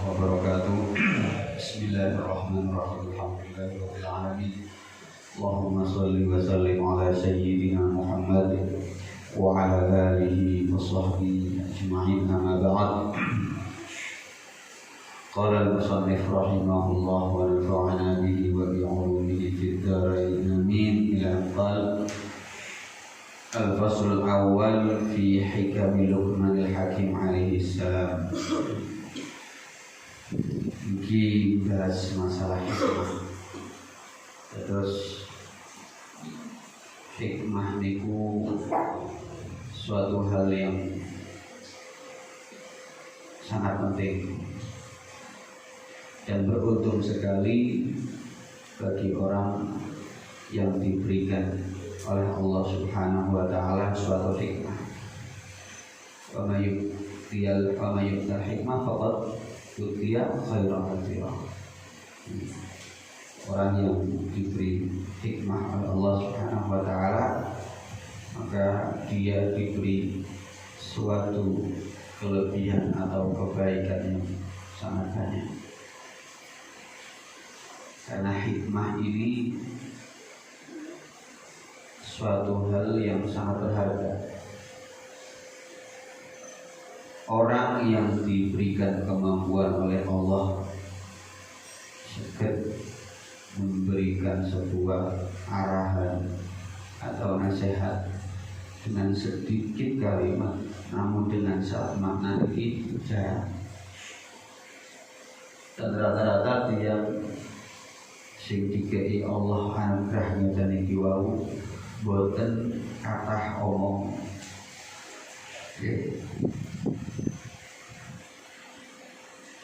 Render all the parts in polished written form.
wabarakatuh. Bismillahirrahmanirrahim. Alhamdulillahirabbil alamin. Allahumma shalli wa sallim ala sayyidina Muhammad wa ala alihi wa sahbihi ajma'in. Amma ba'd. Qala al-musannif rahimahullah wa nafa'ana bihi wa bi 'ulumihi fid dharain amin. Ila qala al-fasl al-awwal fi hikam Luqman al-Hakim alaihi salam. Iki bahas masalah hikmah. Terus hikmah niku suatu hal yang sangat penting dan beruntung sekali bagi orang yang diberikan oleh Allah Subhanahu wa taala suatu hikmah. Wa may yu'tal hikmah faqad utiya khairan katsira. Orang yang diberi hikmah oleh Allah Subhanahu wa taala, maka dia diberi suatu kelebihan atau kebaikan yang sangat banyak. Karena hikmah ini suatu hal yang sangat berharga. Orang yang diberikan kemampuan oleh Allah sedikit memberikan sebuah arahan atau nasihat dengan sedikit kalimat, namun dengan saat makna ini jarang. Dan rata-rata dia sing dikei Allah anugerahnya dan iki wau boten kathah omong.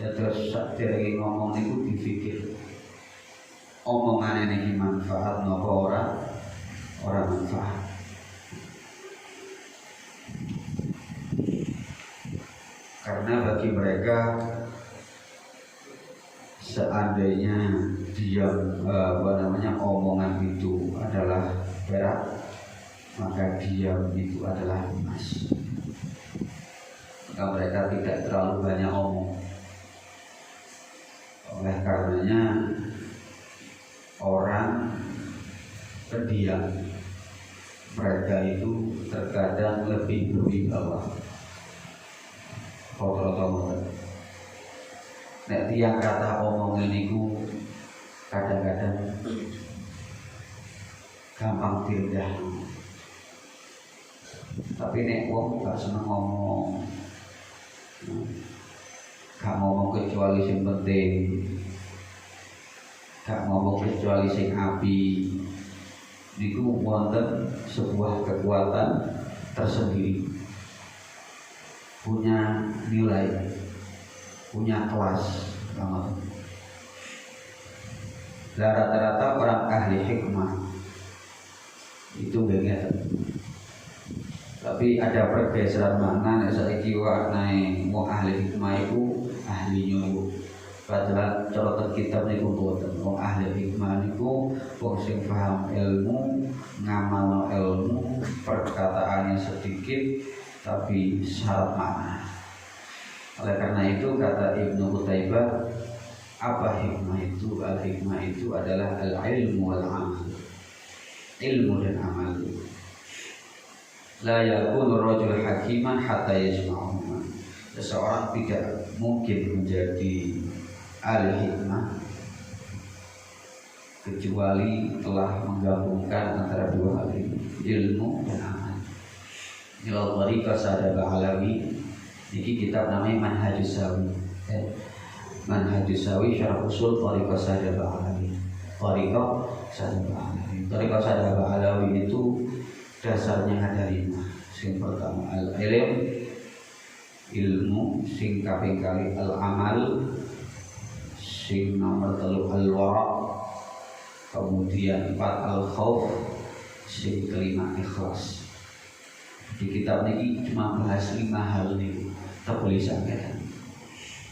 Terus sakderenge ngomong niku dipikir omongane niki manfaat napa ora manfaat. Karena bagi mereka seandainya diam omongan itu adalah perak, maka diam itu adalah emas. Maka mereka tidak terlalu banyak omong. Oleh karenanya orang pendiam mereka itu terkadang lebih berwibawa. Foto-foto nek tiang kata omong ini ku kadang-kadang gampang direndah. Tapi nek wong gak seneng ngomong, gak ngomong kecuali sing penting, gak ngomong kecuali sing api, niku wonten sebuah kekuatan tersendiri, punya nilai, punya kelas. Rata-rata orang ahli hikmah itu banget. Tapi ada pergeseran makna nek saiki warnane wong ahli hikmah itu ahli nyuwun. Padahal cara kitab niku boten. Wong ahli hikmah niku wong sing paham ilmu, ngamalno ilmu, perkataannya sedikit tapi syarat makna. Oleh karena itu kata Ibnu Qutaibah, apa hikmah itu? Al-hikmah itu adalah al-ilmu wal-amal. Ilmu dan amal. La yakunu rajul hakiman hatta yasma'uhuma. Seseorang tidak mungkin menjadi ahli hikmah kecuali telah menggabungkan antara dua hal ini, ilmu dan amal. Ilal Tariqah Sadaba Alawi. Ini kitab namanya Manhajus Sawi. Manhajus Sawi syarah usul Tariqah Sadaba Alawi. Tariqah Sadaba Alawi. Tariqah Sadaba Alawi itu dasarnya ada 5. Sing pertama al-ilm, ilmu. Sing kaping kali al-amal. Sing nomor 3 al-wara'. Kemudian 4 al-khauf. Sing kelima ikhlas. Di kitab ini cuma bahas 5 hal ini. Tertulisan kan.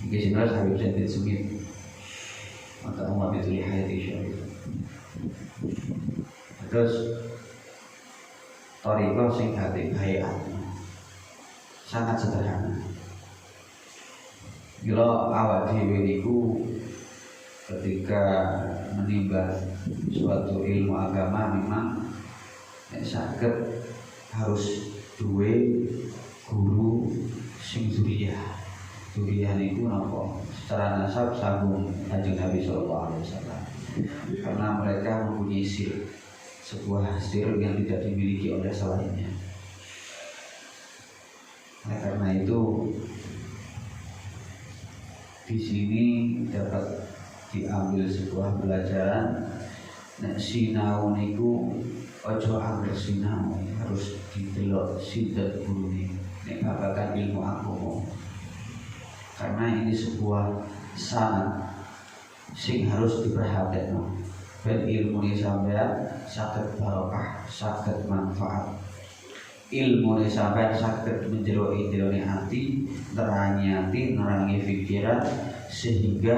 Ini sebenarnya Habib Zaid Sumit. Maka umat itu lihayati syarif. Terus Thariqah sing hati hayat sangat sederhana. Kalau awak dhewe niku ketika menimba suatu ilmu agama memang saged harus duwe guru sing dzuriyah. Dzuriyah niku napa? Secara nasab sambung Kanjeng Nabi sallallahu alaihi wasallam. Karena mereka mempunyai sir, sebuah sir yang tidak dimiliki oleh selainnya. Nah, karena itu di sini dapat diambil sebuah pelajaran. Nek sinau niku ojo angger sinau, harus didelok sidat gurune nek babagan ilmu agama. Karena ini sebuah sanad sing harus diperhatikan. Ben ilmu ini sampean saged barokah, saged manfaat. Ilmu ini sampean saged menjeroki hati, nerangi pikiran, sehingga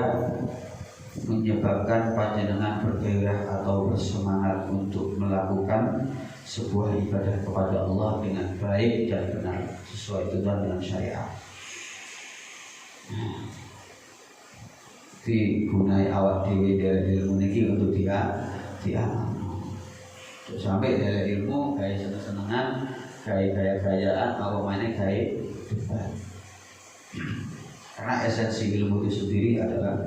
menyebabkan panjenengan bergairah atau bersemangat untuk melakukan sebuah ibadah kepada Allah dengan baik dan benar sesuai tuntunan dengan syariat. Digunai awak dhewe dari ilmu niki untuk dia sampai dari ilmu kayak seneng-senengan, kayak gaya-gayaan, apa mainnya kayak debat. Karena esensi ilmu itu sendiri adalah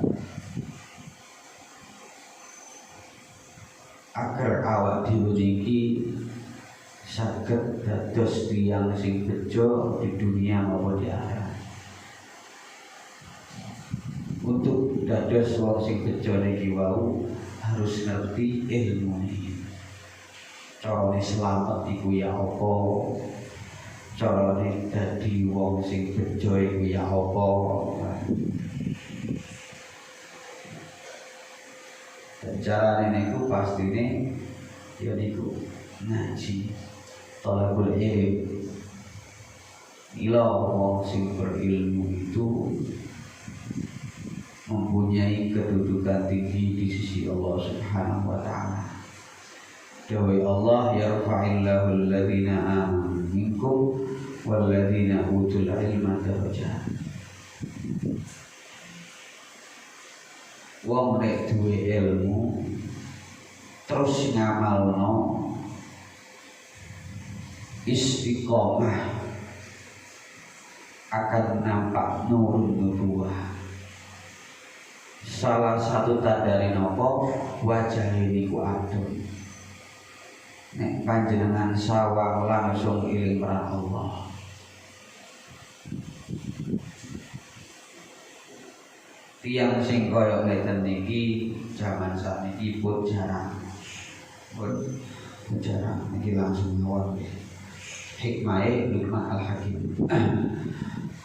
agar awak dhewe niki saged dados tiyang sing bejo di dunia maupun di akhirat. Untuk dados wong sing bejo niki wau harus ngerti ilmu niki. Carane slamet iku ya apa? Carane dadi wong sing bejo iku ya apa? Dan carane niku pastine ya niku ngaji, thalabul ilm. Ila wong sing berilmu itu mempunyai kedudukan tinggi di sisi Allah Subhanahu wa taala. Dawai Allah yarfa'illahu alladhina amanu minkum walladhina utul ilma darajat. Wong nek duwe ilmu terus ngamalno istiqomah akan nampak nurun nubuwah. Salah satu tandane napa wajah niku adem. Nek panjenengan sawang langsung iling marang Allah. Tiang sing kaya ngeten niki zaman sakniki pun jarang. Pun jarang niki langsung ngawon. Hikmahe Luqman Al-Hakim.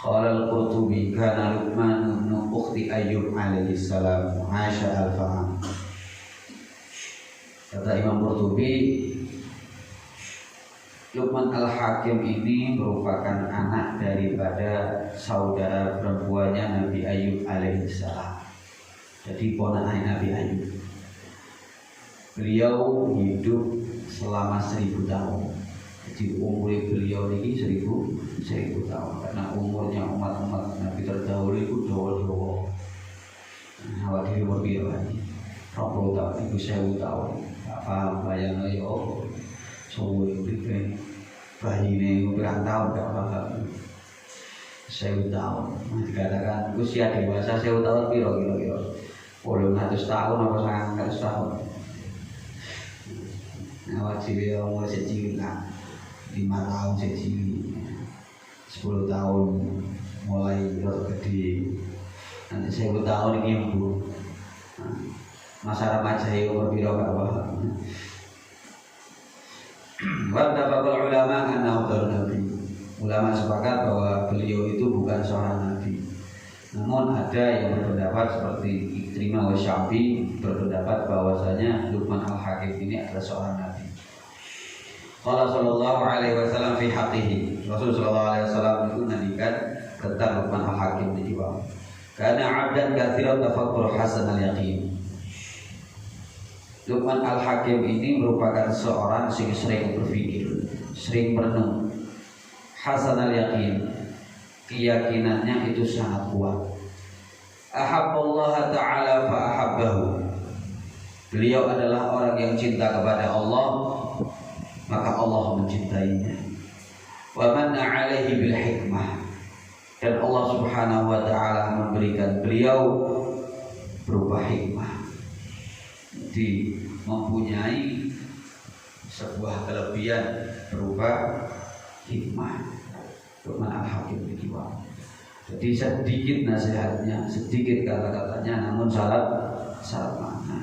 Qala Al-Qurtubi kana Luqman ibn ukhti Ayyub alaihi salam 'asha al-fa'am. Kata Imam Qurtubi, Luqman Al-Hakim ini merupakan anak daripada saudara perempuannya Nabi Ayyub alaihissalam. Jadi ponakan Nabi Ayyub. Beliau hidup selama 1000 tahun. Jadi umur beliau ini 1000 tahun. Karena umurnya umat-umat Nabi terdahulu itu dawa-dawa. Awak dhewe umur piro wae? 20 tahun, 1000 tahun. Gak paham bayangno yo. Suwe iki bayine berapa tahun gak paham. 1000 tahun. Dikatakan usia dewasa 1000 tahun piro kira-kira? 800 tahun apa 900 tahun. Awak dhewe umur sejili lah. 5 tahun sejili. 10 tahun mulai rada gede. Nanti 1000 tahun iki mbu. Masa remaja umur piro gak paham. Wattafaqal ulama annahu nabi. Ulama sepakat bahwa beliau itu bukan seorang nabi. Namun ada yang berpendapat seperti Ikrimah wa Syafi'i berpendapat bahwasanya Luqman Al-Hakim ini adalah seorang nabi. Qala sallallahu alaihi wasallam fi haqqihi. Rasul sallallahu alaihi wasallam itu ngendikan tentang Luqman Al-Hakim di bawah. Karena 'abdan katsiran tafakkur hasan al-yaqin. Luqman Al-Hakim ini merupakan seorang yang sering berpikir, sering merenung. Hasan al-yaqin, keyakinannya itu sangat kuat. ahabballaha ta'ala fa ahabbahu. Beliau adalah orang yang cinta kepada Allah, maka Allah mencintainya. Wa manna 'alaihi bil hikmah, dan Allah Subhanahu wa ta'ala memberikan beliau berupa hikmah. Jadi mempunyai sebuah kelebihan berupa hikmah. Firman Al-Hakim Bikiwa. Jadi sedikit nasihatnya, sedikit kata-katanya, namun syarat makna.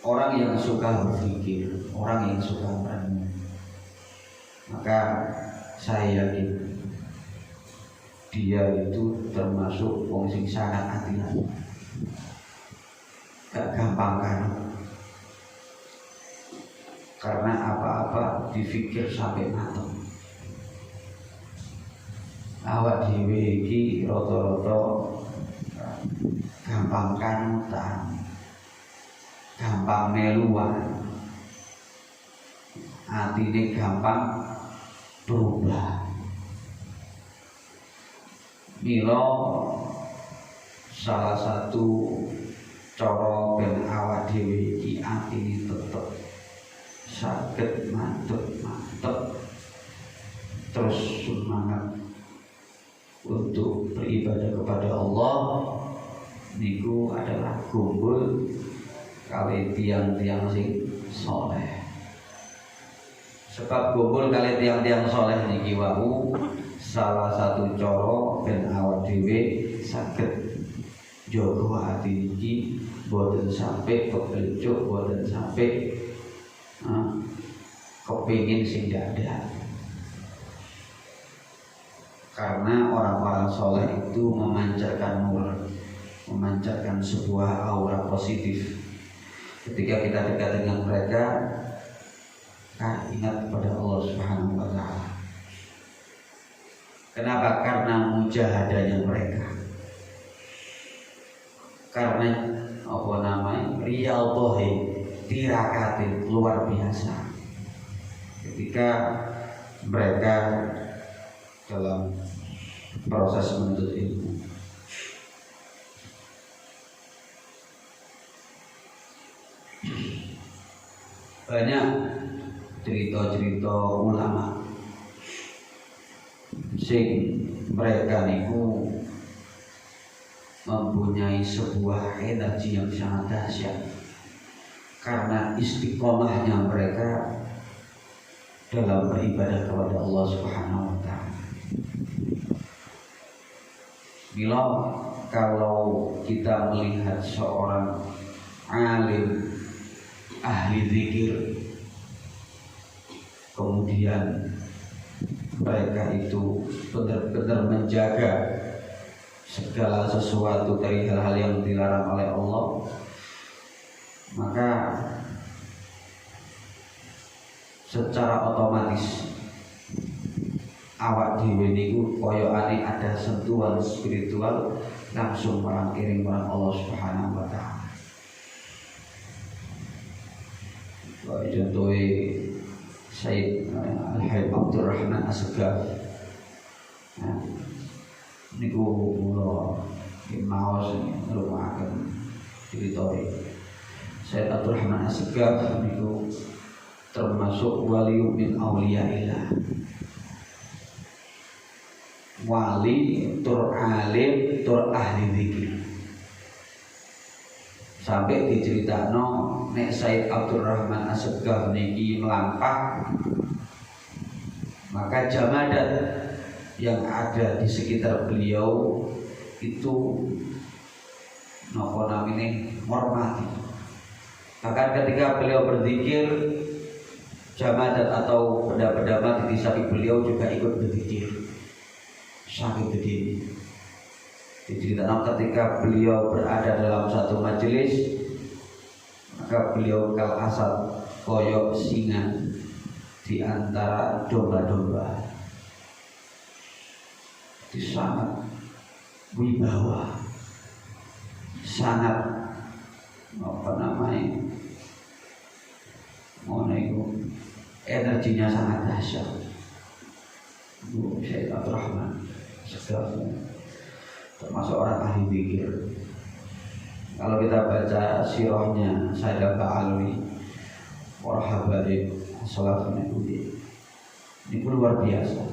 Orang yang suka berpikir, orang yang suka merenung, maka saya yakin dia itu termasuk wong sing sangat hati-hati, gak gampang kan, karena apa-apa dipikir sampai matang. Awak dhewe iki rata-rata gampang kanutan, gampang meluan, atine gampang berubah. Mila salah satu cara ben awak dhewe iki atine tetep saged mantep terus semangat untuk beribadah kepada Allah niku adalah kumpul kali tiang-tiang sing soleh. Sebab kumpul kali tiang-tiang soleh niki wau salah satu cara ben awak dhewe saged jaga ati iki boten sampai kepelecuk, boten sampai kepingin sing ada. Karena orang-orang soleh itu memancarkan nur, memancarkan sebuah aura positif. Ketika kita dekat dengan mereka, ingat kepada Allah Subhanahu wa ta'ala. Kenapa? Karena mujahadahnya mereka, karena apa namanya riyadhahi, tirakatin luar biasa ketika mereka dalam proses menuntut ilmu. Banyak cerita-cerita ulama sing mereka niku mempunyai sebuah energi yang sangat dahsyat karena istiqomahnya mereka dalam beribadah kepada Allah Subhanahu wa ta'ala. Mila kalau kita melihat seorang alim ahli zikir, kemudian mereka itu benar-benar menjaga segala sesuatu dari hal-hal yang dilarang oleh Allah, maka secara otomatis awak dhewe niku koyokane ada sentuhan spiritual langsung marang marang Allah Subhanahu wa ta'ala. Contohnya Sayyid Al-Habib Abdurrahman As-Segaf niku kula maos ngrumahaken critane Sayyid Abdurrahman As-Segaf niku termasuk wali min auliyaillah, wali tur alim tur ahli zikir. Sampai diceritakno nek Sayyid Abdurrahman As-Segaf niki melampah, maka jamadat yang ada di sekitar beliau itu napa namine hormati. Bahkan ketika beliau berzikir, jamadat atau benda-benda mati di samping beliau juga ikut berzikir. Saking gede. Diceritakan ketika beliau berada dalam satu majelis, maka beliau kal asad koyok singa di antara domba-domba. Itu sangat wibawa, sangat apa namanya, energinya sangat dahsyat. Bu Syaikhul Rahman segalanya, termasuk orang ahli zikir. Kalau kita baca sirahnya Syaikhul Ba'alwi, para habaib salafun ini luar biasa.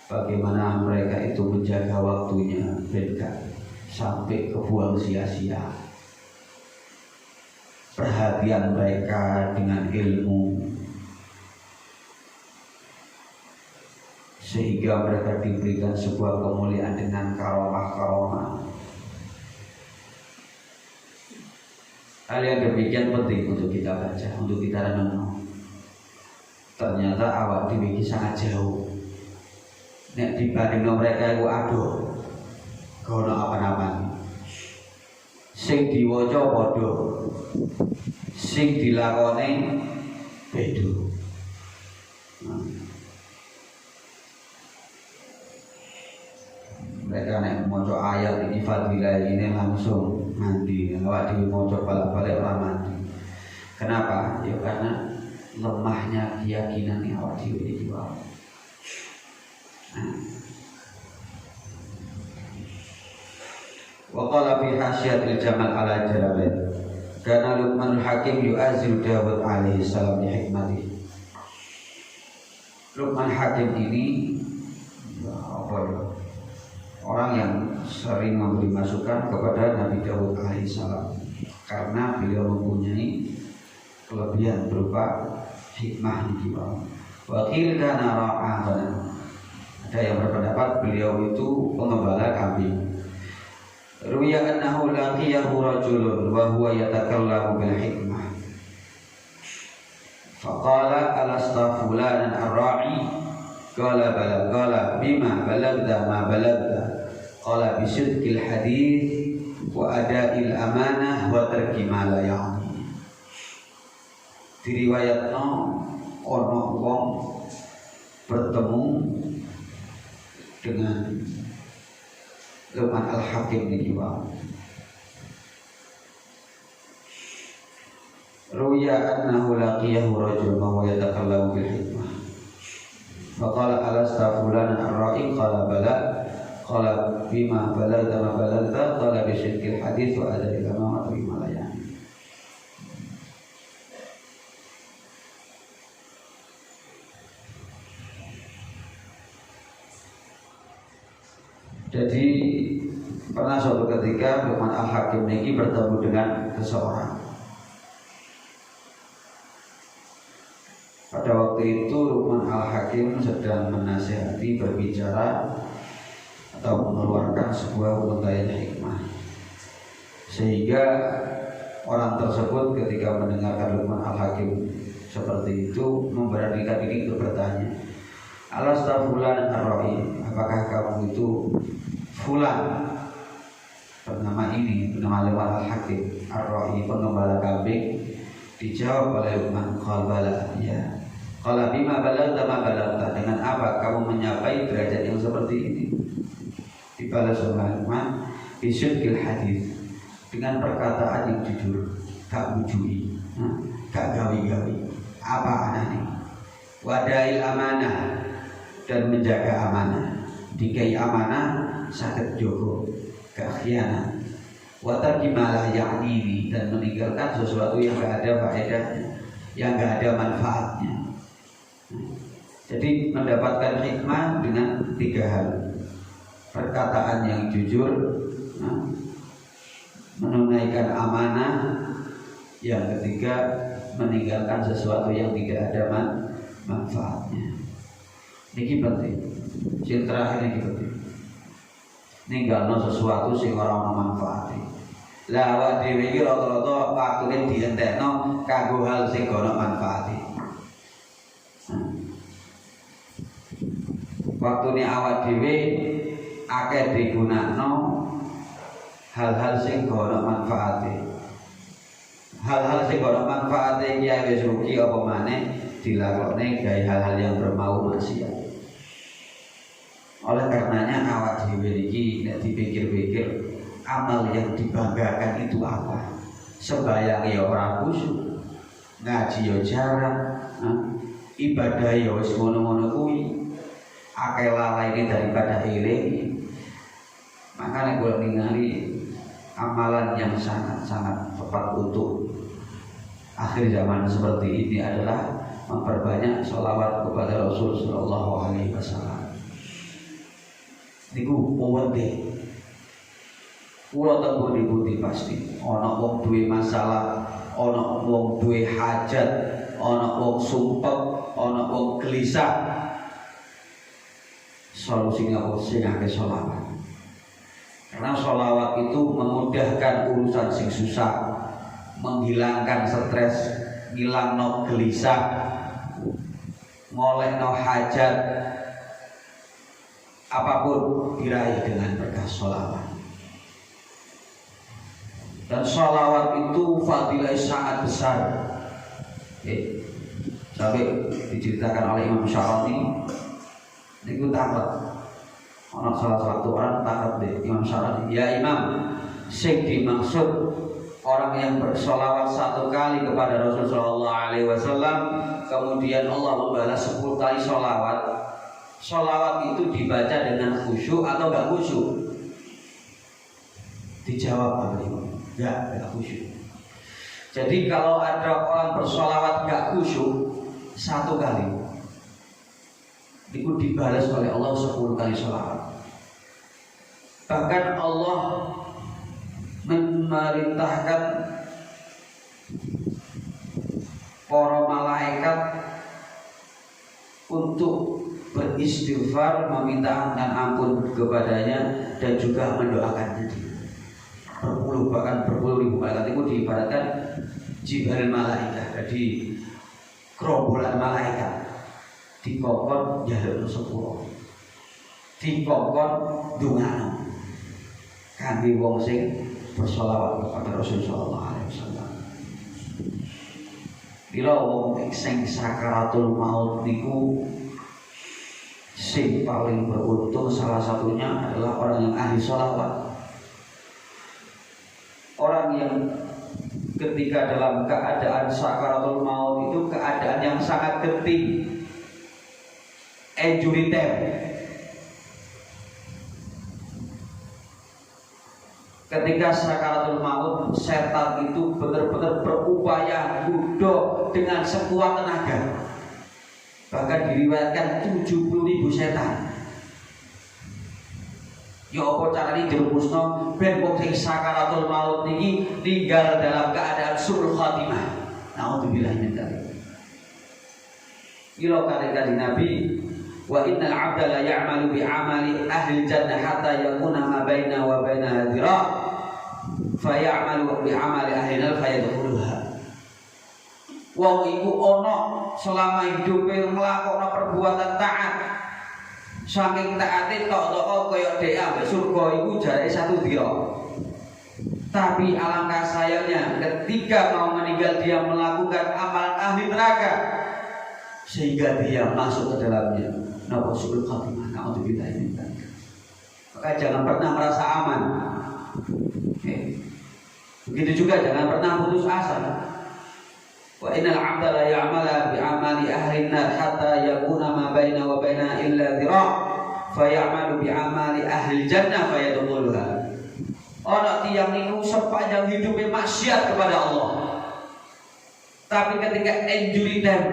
Bagaimana mereka itu menjaga waktunya beda sampai kebuang sia-sia. Perhatian mereka dengan ilmu sehingga mereka diberikan sebuah kemuliaan dengan karomah-karomah. Hal yang demikian penting untuk kita baca, untuk kita renung. Ternyata awak dhewe iki sangat jauh. Nek dibanding mereka itu aduh, kono apa-apa. Sing diwaca padha, sing dilakoni beda. Mereka nek maca ayat ini fadilah ini langsung mandi. Awak dhewe maca balik-balik ora mandi. Kenapa? Ya karena lemahnya keyakinan yang awak dhewe iki wae. Wa qala fi hasyiatil Jamal ala Jalalain kana Luqmanul Hakim yu'azil Dawud alaihi salam bi hikmatihi. Luqman Hakim ini orang yang sering memberi masukan kepada Nabi Dawud alaihissalam karena beliau mempunyai kelebihan berupa hikmah di jiwa. Wakil kana ra'atan. Ada yang berpendapat beliau itu pengembala kambing. Ruya annahu laqiyahu rajulun wa huwa yatakallamu bil hikmah. Faqala alasta fulanan ar-ra'i. Qala bala qala bima balagda ma balagda. Qala bisidqil hadits wa ada'il amanah wa tarki ma la ya'ni. Diriwayatno ono wong bertemu dengan Luqman Al-Hakim niki wae. Ruya annahu laqiyahu rajul wa huwa yatakallamu bil hikmah. Faqala alasta fulanan ar-ra'i qala bala qala bima balagta ma balagta qala bi sidqil hadits wa ada'il amanah wa tarki ma la ya'ni. Jadi pernah suatu ketika Luqman Al-Hakim ini bertemu dengan seseorang. Pada waktu itu Luqman Al-Hakim sedang menasihati, berbicara atau mengeluarkan sebuah untayan hikmah. Sehingga orang tersebut ketika mendengarkan Luqman Al-Hakim seperti itu memberanikan diri untuk bertanya, alasta fulan ar-ra'i, apakah kamu itu fulan bernama ini, bernama Luqman Al-Hakim ar-ra'i, pengembala kambing? Dijawab oleh Luqman, qala bala, ya. Qala bima balagta ma balagta, dengan apa kamu menyapai derajat yang seperti ini? Dibalas oleh Luqman, bisidqil hadits, dengan perkataan yang jujur, gak bujui, gak gawi-gawi. Apa anane? Wadail amanah, dan menjaga amanah. Dikai amanah saged jogo, gak khianat. Wa tarki ma la ya'ni, dan meninggalkan sesuatu yang gak ada faedahnya, yang gak ada manfaatnya. Jadi mendapatkan hikmah dengan 3 hal: perkataan yang jujur, menunaikan amanah, yang ketiga meninggalkan sesuatu yang tidak ada manfaatnya. Ini penting. Yang terakhir ini penting. Ninggalno sesuatu sing ora ono manfaate. Lah awak dhewe iki rata-rata waktune dientekno kanggo hal sing ono manfaate. Waktune awak dhewe akeh digunakno hal-hal sing ono manfaate. Hal-hal sing ono manfaate iki wis rugi apa maneh dilakoni gawe hal-hal yang berbau maksiat. Oleh karenanya awak dhewe iki nek dipikir-pikir, amal yang dibanggakan itu apa? Sembayang ya ora khusyuk, ngaji ya jarang, ibadah ya wis ngono-ngono kuwi. akeh lalai daripada eling. Makanya gue ningali amalan yang sangat-sangat tepat untuk akhir zaman seperti ini adalah memperbanyak sholawat kepada Rasul Sallallahu Alaihi Wasallam. Niku penting. Kulo tenggo diputi pasti. Ana wong duwe masalah, ana wong duwe hajat, ana wong sumpek, ana wong gelisah. Solusinya sing akeh sholawat. Karena sholawat itu memudahkan urusan sing susah, menghilangkan stres, ngilangno gelisah, ngolehno hajat, apapun diraih dengan berkah sholawat. Dan sholawat itu fadilah sangat besar. Sampai diceritakan oleh Imam Syarani, niku takut. Orang salah satu orang takut deh Imam Syarani. Ya Imam, sing dimaksud orang yang bersolawat 1 kali kepada Rasul Sallallahu Alaihi Wasallam, kemudian Allah membalas 10 kali solawat. Solawat itu dibaca dengan khusyuk atau gak khusyuk? Dijawab oleh Imam, gak khusyuk. Jadi kalau ada orang bersolawat gak khusyuk 1 kali, itu dibalas oleh Allah 10 kali solawat. Bahkan Allah memerintahkan para malaikat untuk beristighfar, meminta ampun kepadanya dan juga mendoakannya. Bahkan berpuluh ribu malaikat itu diibaratkan jibal malaikat, jadi gerombolan malaikat dikongkon jalur sepuluh, dikongkon dungano kangge wong sing bersolawat kepada Rasul Sallallahu Alaihi Wasallam. Bila wong sing sakaratul maut niku sing paling beruntung salah satunya adalah orang yang ahli sholawat. Orang yang ketika dalam keadaan sakaratul maut itu keadaan yang sangat genting, injuriter. Ketika sakaratul maut, setan itu benar-benar berupaya godho dengan sekuat tenaga. Bahkan diriwayatkan 70.000 setan. Ya apa carane dirumusno ben wong sing sakaratul maut niki tinggal dalam keadaan suul khatimah. Nauzubillah min dzalik. Ilo kali Nabi, wa innal 'abda la ya'malu bi 'amali ahli jannah hatta yakuna ma baina wa baina dhira fa ya'malu bi 'amali ahli nar fa yadkhuluha. Wong iku ana selama hidupe nglakoni perbuatan taat. Saking taate tok kaya dhek ambek surga iku jarake 1 dira. Tapi alangkah sayangnya ketika mau meninggal dia melakukan amalan ahli neraka sehingga dia masuk ke dalamnya. Napa suul khatimah, naudzubillah min dzalik. Maka jangan pernah merasa aman. Begitu juga jangan pernah putus asa. Wa innal 'abda la ya'mala bi 'amali ahli an-nar hatta yakuna ma baina wa baina illa dhira' fa ya'malu bi 'amali ahli jannah fa yadkhuluha. Ana tiyang niku sepanjang hidupnya maksiat kepada Allah. Tapi ketika injury time,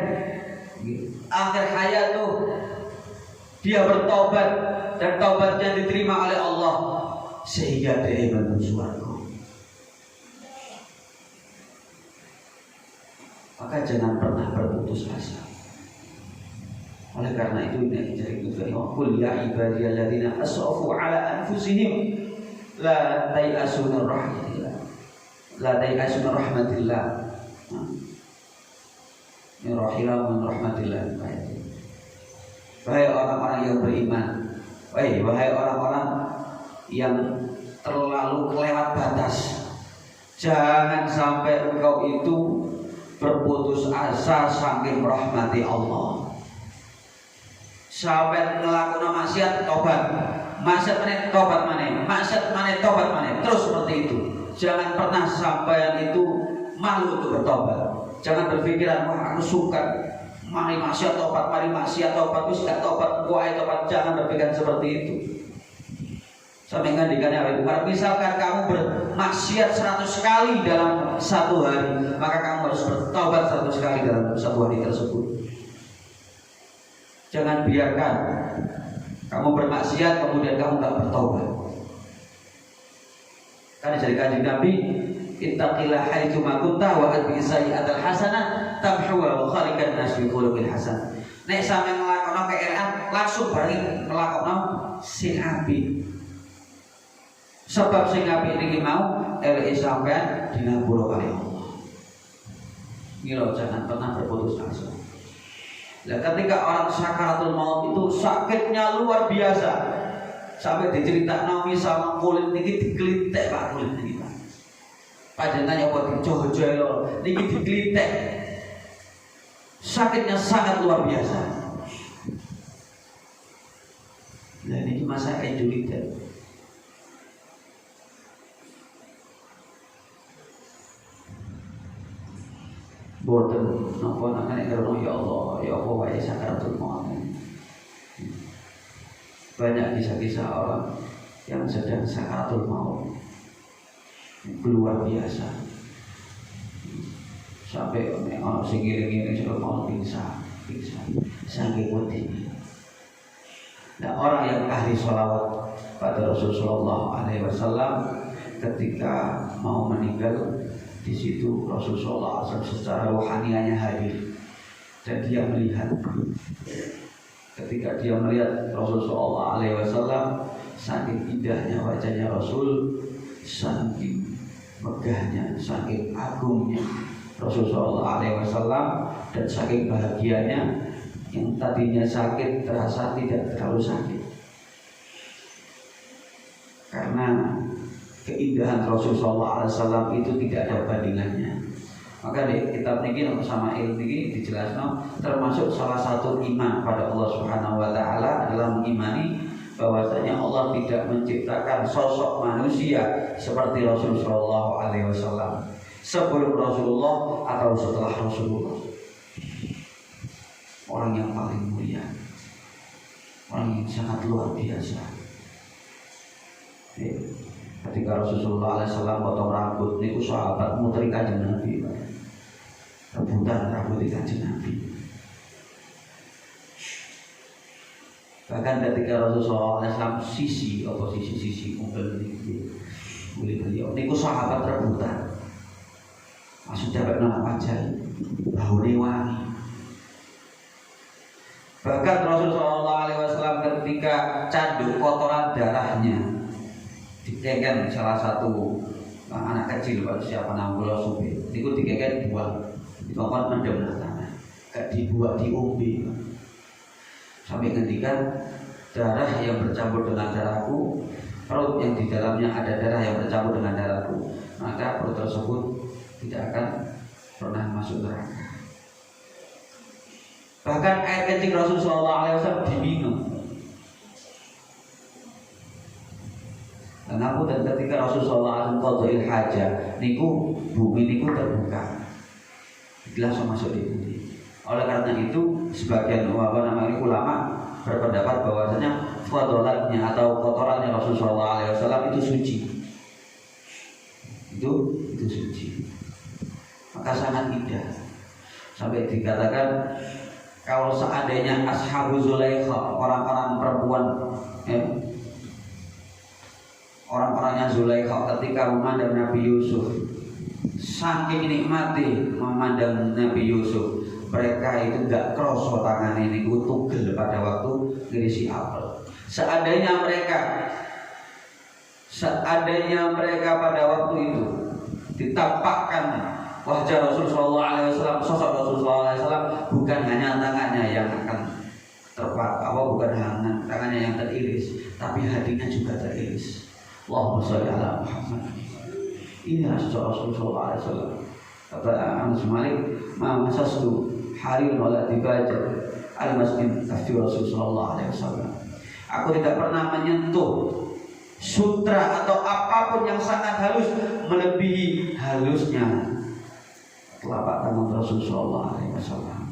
akhir hayat tuh dia bertobat dan tobatnya diterima oleh Allah sehingga dia menuju surga. Maka jangan pernah berputus asa. Oleh karena itu ini jadi tujuan qul ya ibadiyalladzina asrafu ala anfusihim la tayasu min rahmatillah. La tayasu min rahmatillah. Min rahmatillah. Wahai orang-orang yang beriman, wahai orang-orang yang terlalu kelewat batas, jangan sampai engkau itu berputus asa saking rahmati Allah. Sampai ngelakuin maksiat tobat, maksiat mana tobat mana, maksiat mana tobat mana, terus seperti itu. Jangan pernah sampai itu malu untuk bertobat. Jangan berpikiran wah aku suka Mari maksiat tobat, mari maksiat tobat, wis gak tobat, kuai tobat, jangan berpikiran seperti itu. Sampai ngandikannya Habib Umar, misalkan kamu bermaksiat 100 kali dalam satu hari, maka kamu harus bertobat 100 kali dalam satu hari tersebut. Jangan biarkan kamu bermaksiat kemudian kamu gak bertobat. Karena jadi kanjeng Nabi, ittaqillah haitsu ma kunta wa atbi sayyi'atal hasanah tamhuha wa khaliqan nas bi khuluqil hasan. Nek sampe nglakoni keelan langsung bari nglakoni sing apik. Sebab sing apik niki mau eleke sampean dinapura kali Allah. Mila jangan pernah berputus asa. Nah, ketika orang sakaratul maut itu sakitnya luar biasa. Sampai diceritakno misal kulit niki digelitek Pak, kulit niki Pak. Panjenengan apa dijojo niki digelitek. Sakitnya sangat luar biasa. Nah, ini masa endurite. Boten napa namane karo ya Allah, ya apa wae sakaratul maut. Banyak kisah-kisah orang yang sedang sakaratul maut, luar biasa. Sampai orang sing ngiring-ngiring sudah mau pingsan, saking wedi. Nah, orang yang ahli sholawat pada Rasulullah SAW ketika mau meninggal, di situ Rasulullah SAW secara rohanianya hadir dan dia melihat. Ketika dia melihat Rasulullah SAW, saking indahnya wajahnya Rasul, saking megahnya, saking agungnya Rasulullah SAW, dan saking bahagianya, yang tadinya sakit terasa tidak terlalu sakit. Karena keindahan Rasulullah SAW itu tidak ada bandingannya. Maka di kitab ini sama ilmu ini dijelaskan termasuk salah satu iman pada Allah Subhanahu Wa Taala adalah mengimani bahwasanya Allah tidak menciptakan sosok manusia seperti Rasulullah SAW sebelum Rasulullah atau setelah Rasulullah. Orang yang paling mulia, orang yang sangat luar biasa. Ketika Rasulullah SAW potong rambut, niku sahabat muteri kanjeng Nabi, rebutan rambut kanjeng Nabi. Bahkan ketika Rasulullah SAW sisi kumpul beliau, niku sahabat rebutan. Langsung dapat nama wajah, bahune wangi. Bahkan Rasulullah SAW ketika candu kotoran darahnya, dikeken salah satu anak kecil siapa namanya Subi, itu dikeken buang, dikongkon mendem tanah, gak dibuat diombe. Sampai ngendikan darah yang bercampur dengan darahku, perut yang di dalamnya ada darah yang bercampur dengan darahku, maka perut tersebut tidak akan pernah masuk neraka. Bahkan air kencing Rasulullah SAW diminum. Dan ketika Rasulullah SAW hajah, niku bumi niku terbuka, langsung masuk di bumi. Oleh karena itu, sebagian ulama berpendapat bahwasanya fadlatnya atau kotorannya Rasulullah SAW itu suci. Itu suci. Maka sangat indah. Sampai dikatakan kalau seandainya Ashabu Zulaikha, orang-orang perempuan, orang-orangnya Zulaikha ketika memandang Nabi Yusuf, saking nikmati memandang Nabi Yusuf, mereka itu gak kroso tangan ini tugel pada waktu ngisi apel. Seandainya mereka pada waktu itu ditampakkan wajah Rasulullah SAW, sosok Rasulullah SAW, bukan hanya tangannya yang akan terpakai, bukan hanya tangannya yang teriris, tapi hatinya juga teriris. Allahumma sholli ala Muhammad. Inilah sosok Rasulullah SAW. Kata Anas Malik, ma masastu harin wala dibaja al-masjid tafsir Rasulullah SAW. Aku tidak pernah menyentuh sutra atau apapun yang sangat halus melebihi halusnya telapak tangan Rasulullah SAW.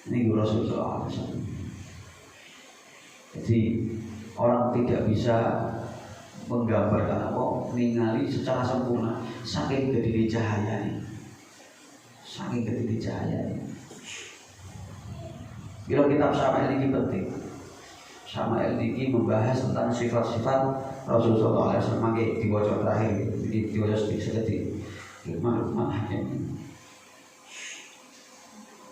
Ini Rasulullah SAW. Jadi orang tidak bisa menggambarkan apa, ningali secara sempurna saking gede cahaya ini. Saking gede cahaya ini. Bila kitab Syama'il ini penting. Syama'il ini membahas tentang sifat-sifat Rasulullah SAW. Maka diwajah terakhir, diwajah sedikit hikmah hakim.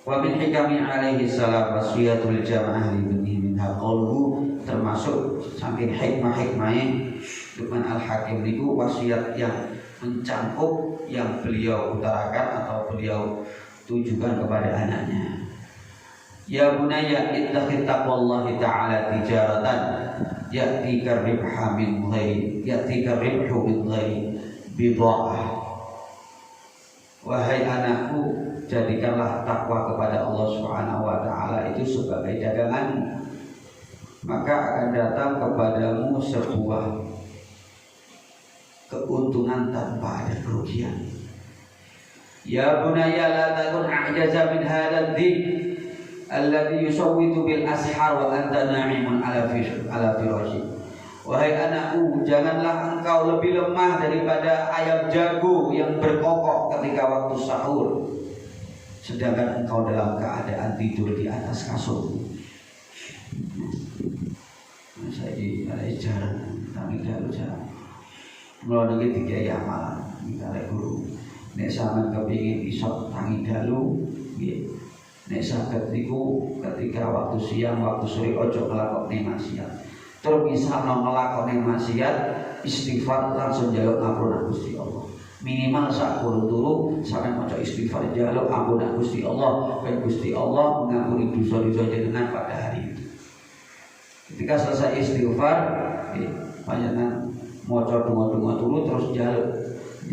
Wa min hikami alaihi salam wasiyatul jamaah li banihi minha qawluhu, termasuk saking hikmah-hikmahnya Luqman Al-Hakim niku wasiat yang mencangkup yang beliau utarakan atau beliau tujukan kepada anaknya. Ya bunayya ittaqi taqwallahi ta'ala tijaratan ya'tika ribha min ghairi ya'tika ribhu min ghairi bidha'ah. Wahai anakku, jadikanlah takwa kepada Allah Subhanahu wa taala itu sebagai daganganmu, maka akan datang kepadamu sebuah keuntungan tanpa ada kerugian. Ya bunayya la takun a'jaza min hadzal din alladhi yusawwitu bil ashar wa anta na'imun ala firashi. Wahai anakku, janganlah engkau lebih lemah daripada ayam jago yang berkokok ketika waktu sahur, sedangkan engkau dalam keadaan tidur di atas kasur. Saya ada jarang, tapi tidak jarang. Mulai dari tiga amalan, misalnya guru. Nek sampean kepingin isok tangi dalu, nek saged niku ketika waktu siang, waktu sore ojo nglakoni maksiat. Terus bisa nglakoni maksiat, istighfar langsung njaluk ngampun Gusti Allah. Minimal sak turu sampeyan maca istighfar njaluk ampun Gusti Allah, ben Gusti Allah mengampuni dosa-dosa jenengan pada hari itu. Ketika selesai istighfar, panjenengan maca donga-donga turu terus njaluk.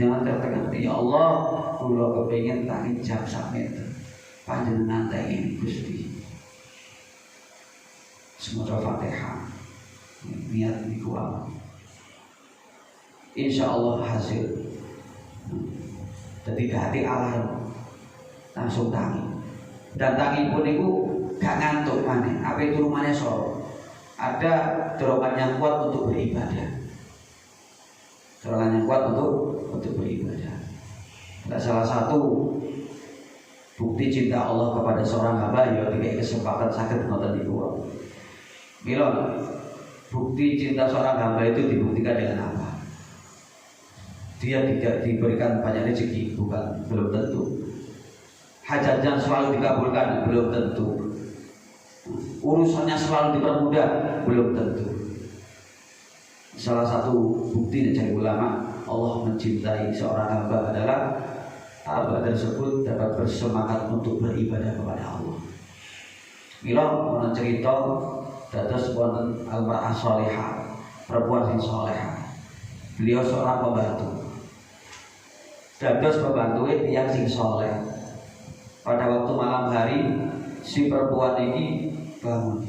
Jangan tertekan, ya Allah, kula kepengin tangi jam sak meter. Panjenengan tangi Gusti. Semoga Fatihah. Niat niku insya Allah hasil. Jadi hati alarm langsung tangi. Dan tangi pun niku gak ngantuk maneh. Ape turu maneh sore. Ada dorongan yang kuat untuk beribadah. Dorongan yang kuat untuk beribadah. Nah, salah satu bukti cinta Allah kepada seorang hamba ya dikasih kesempatan sakit ngoten niku. Mila bukti cinta seorang hamba itu dibuktikan dengan apa? Dia tidak diberikan banyak rezeki, belum tentu. Hajatnya selalu dikabulkan, belum tentu. Urusannya selalu dipermudah, belum tentu. Salah satu bukti dari ulama Allah mencintai seorang hamba adalah hamba tersebut dapat bersemangat untuk beribadah kepada Allah. Mila ana cerita dados wonten almarhumah salihah, perempuan yang salihah. Beliau seorang pembantu. Dados pembantu yang sing saleh. Pada waktu malam hari si perempuan ini bangun.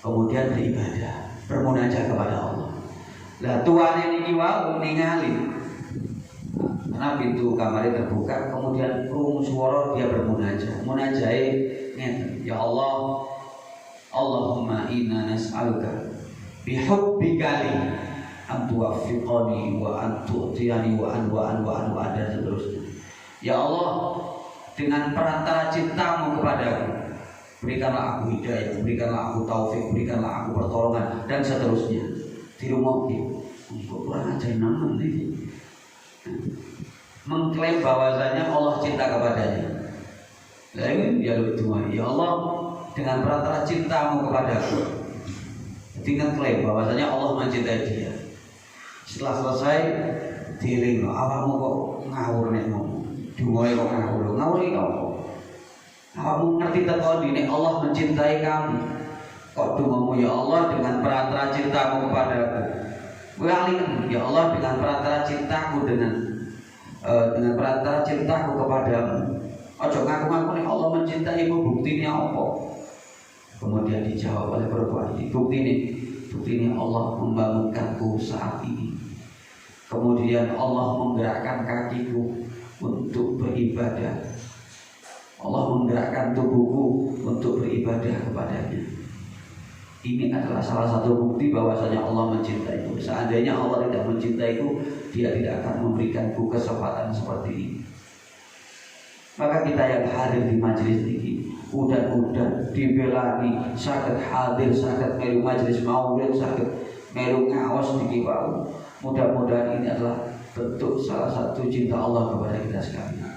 Kemudian beribadah, bermunajat kepada Allah. Lah tuane niki wau ningali. Karena pintu kamarnya terbuka, kemudian krungu swara dia bermunajat. Munajahe ngeten, ya Allah, Allahumma inna nas'aluka bihubbika li an tuwaffiqani wa an tu'tiyani wa an dan seterusnya. Ya Allah, dengan perantara cintamu kepadaku, berikanlah aku hidayah, berikanlah aku taufik, berikanlah aku pertolongan dan seterusnya. Di rumah ini, kok kurang ajar namun ini. Mengklaim bahwasanya Allah cinta kepadanya. Lalu dia berdoa, ya Allah, dengan perantara cintamu kepadaku. Dengan klaim bahwasanya Allah mencintai dia. Setelah selesai, diring, awakmu kok ngawur nek ngomong. Dungoe kok ngawur kok. Awakmu ngerti teko dene Allah mencintai kamu. Kok dungomu ya Allah dengan perantara cintamu kepadaku. Kowe alin, ya Allah dengan perantara cintaku dengan perantara cintaku kepadamu. Ojo ngaku-ngaku nek Allah mencintaimu, buktinya apa? Kemudian dijawab oleh perempuan ini, buktinya Allah membangunkanku saat ini. Kemudian Allah menggerakkan kakiku untuk beribadah. Allah menggerakkan tubuhku untuk beribadah kepadanya. Ini adalah salah satu bukti bahwasanya Allah mencintaiku. Seandainya Allah tidak mencintaiku, Dia tidak akan memberikanku kesempatan seperti ini. Maka kita yang hadir di majelis ini, udan-udan dibelani, sakit hadir, sakit melu majelis maulid, sakit melu ngaos di kibau. Mudah-mudahan ini adalah bentuk salah satu cinta Allah kepada kita sekalian.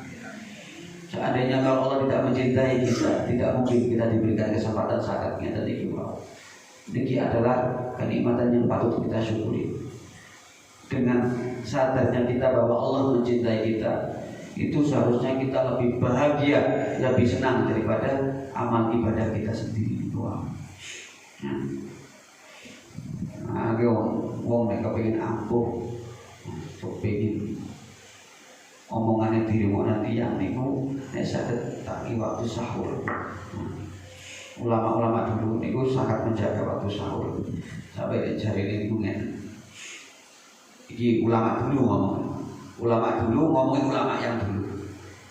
Seandainya kalau Allah tidak mencintai kita, tidak mungkin kita diberikan kesempatan sakitnya tadi kibau. Ini adalah kenikmatan yang patut kita syukuri. Dengan sadarnya kita bahwa Allah mencintai kita, itu seharusnya kita lebih bahagia, lebih senang daripada amal ibadah kita sendiri. Nah, wong nek kepengin ampuh, kepengin omongannya diri nanti yang niku nek saged tangi waktu sahur. Ulama-ulama dulu niku sangat menjaga waktu sahur. Sampai jari ini ngene. Iki ulama dulu ngomong. Ulama dulu ngomongin ulama yang dulu.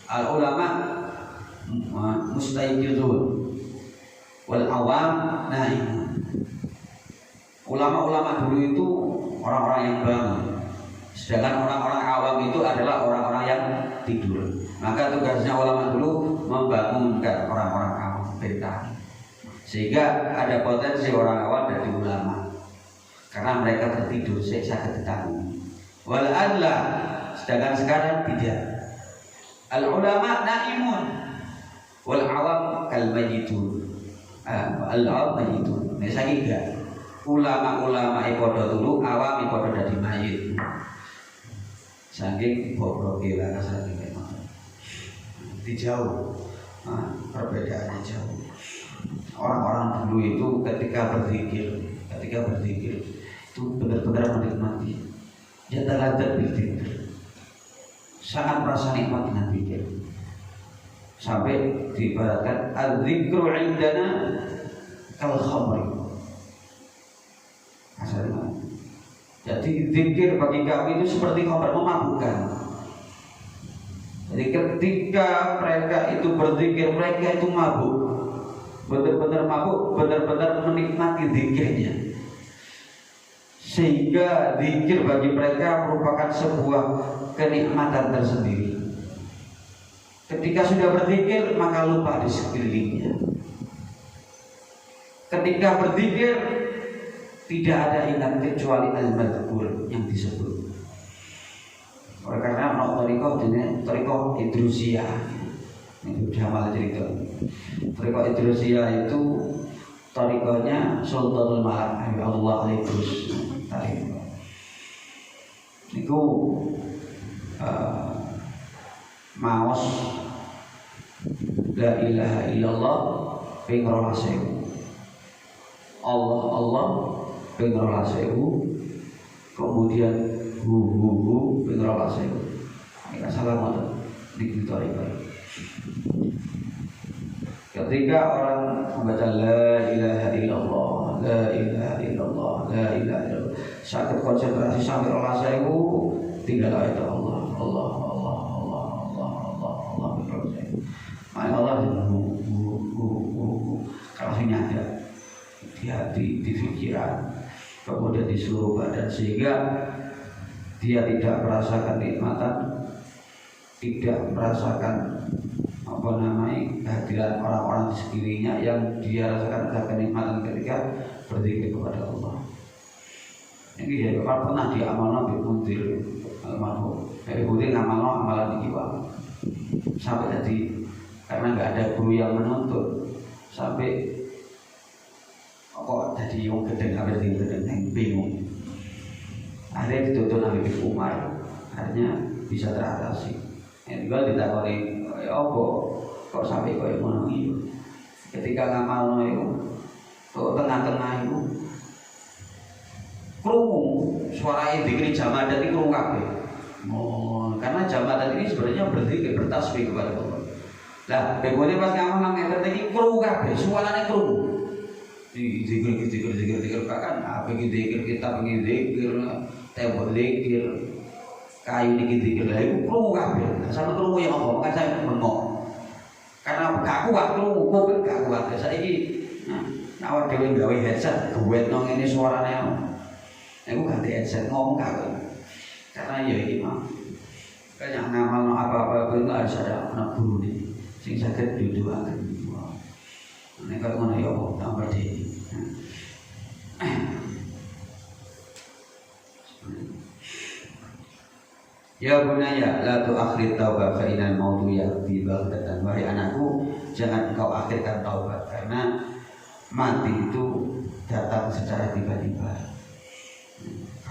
Al ulama mustayqidun wal awam naimun. Ulama-ulama dulu itu orang-orang yang bangun. Sedangkan orang-orang awam itu adalah orang-orang yang tidur. Maka tugasnya ulama dulu membangunkan orang-orang awam bentang. Sehingga ada potensi orang awam dari ulama. Karena mereka tertidur saya ditanggung. Wal adla, sedangkan sekarang tidak. Al ulama naimun wal awam kal majidun. Al awam majidun. Misalnya enggak. Ulama-ulama ipodo dulu, awam ipodo dari mayit. Saking bobroke lah kasarane memang. Dijauh. Perbedaannya jauh. Orang-orang dulu itu ketika berzikir itu benar-benar menikmati. Dia terlalu berzikir, sangat merasa nikmat dengan zikir. Sampai diibaratkan al-zikru indana kal khamri. Asalnya. Jadi zikir bagi kami itu seperti khamr, memabukkan. Jadi ketika mereka itu berzikir, mereka itu mabuk. Benar-benar mabuk, benar-benar menikmati zikirnya. Sehingga zikir bagi mereka merupakan sebuah kenikmatan tersendiri. Ketika sudah berzikir, maka lupa di sekelilingnya. Ketika berzikir, tidak ada ingat kecuali al-madhkur yang disebut. Oleh karena thariqah Idrusiyah, itu Jamal cerita. Thariqah Idrusiyah itu thariqahnya Sultanul Malak Allah Al-Idrus. Itu maos la ilaha illallah ping 12.000. Allah ping 12.000. Kemudian hu ping 12.000. Ini salah di thariqah. Ketika orang membaca la ilaha illallah, la ilaha illallah, la ilaha illallah, sakit konsentrasi sampai Allah saya tinggal ayat Allah, Allah, Allah, Allah, Allah, Allah, Allah, Allah, Allah, kalau ini ada di hati, di pikiran, kemudian di seluruh badan, sehingga dia tidak merasakan nikmatan, tidak merasakan kehadiran orang-orang di sekelilingnya yang dia rasakan ada kenikmatan ketika berzikir kepada Allah. Ini dia pernah diamalkan Nabi Mundir almarhum. Nabi Mundir ngamalkan amalan di kiwal sampai jadi karena nggak ada guru yang menuntut sampai kok jadi yang gedeng sampai gedeng yang bingung. Akhirnya dituntut Nabi Umar, akhirnya bisa teratasi. Yang juga ditakoni kok sampai kau yang ngono iki. Ketika ngamalno iku kok tengah-tengah iku krungu suarane dikiri jamaah dan krungu kabeh. Karena jamaah ini sebenarnya berzikir bertasbih kepada Allah. Lah, begone pas ngamal nang ngeten iki krungu kabeh, suarane krungu. Zikir bahkan apa iki zikir kita pengen zikir, tembok zikir, kayu niki zikir lha iku krungu kabeh. Sampe krungu ya apa? Maka saya bengok. Karena gak kuat krungu, kuping gak kuat. Saiki awak dhewe gawe headset, duwetno ngene suarane. Aku ganti headset ngomong gak kuat. Karena ya iki mah. Kayak ngamalno apa-apa itu harus ada anak guru nih. Sing saged duduhaken. Nek kok ngono ya apa tambah dhewe. Ya bunaya la tu'akhir taubat fa inal mautu ya'ti baghtatan. Wahai anakku, jangan engkau akhirkan taubat karena mati itu datang secara tiba-tiba.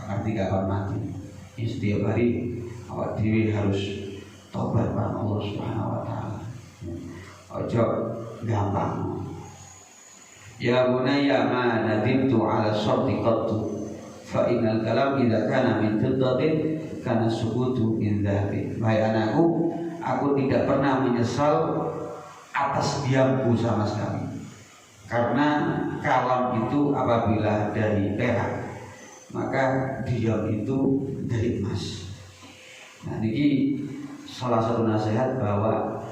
Arti kapan mati? Setiap hari awak dhewe harus taubat pada Allah Subhanahu wa taala. Ojo gampang. Ya bunaya ma nadimtu ala syarti qattu fa innal kalam idza kana min fiddatin karena sukutu indahbi. Wahai anakku, aku tidak pernah menyesal atas diamku sama sekali. Karena kalam itu apabila dari perak, maka diam itu dari emas. Nah, ini salah satu nasihat bahwa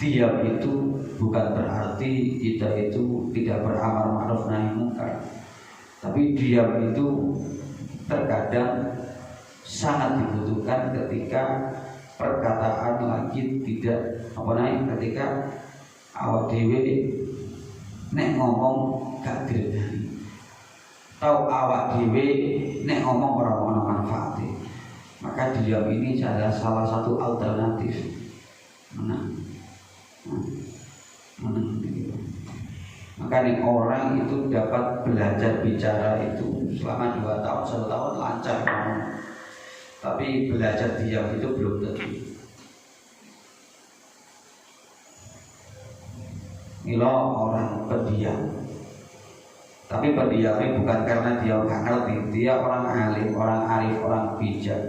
diam itu bukan berarti kita itu tidak beramar ma'ruf nahi munkar. Tapi diam itu terkadang sangat dibutuhkan ketika perkataan lagi tidak ketika awak dhewe nek ngomong gak diredani, tau awak dhewe nek ngomong ora ono manfaate, maka diam ini adalah salah satu alternatif menang. Makanya orang itu dapat belajar bicara itu selama 2 tahun, 1 tahun lancar ngomong. Tapi belajar diam itu belum tentu. Milo orang pendiam. Tapi pendiamnya bukan karena dia nggak ngerti. Dia orang alim, orang arif, orang bijak.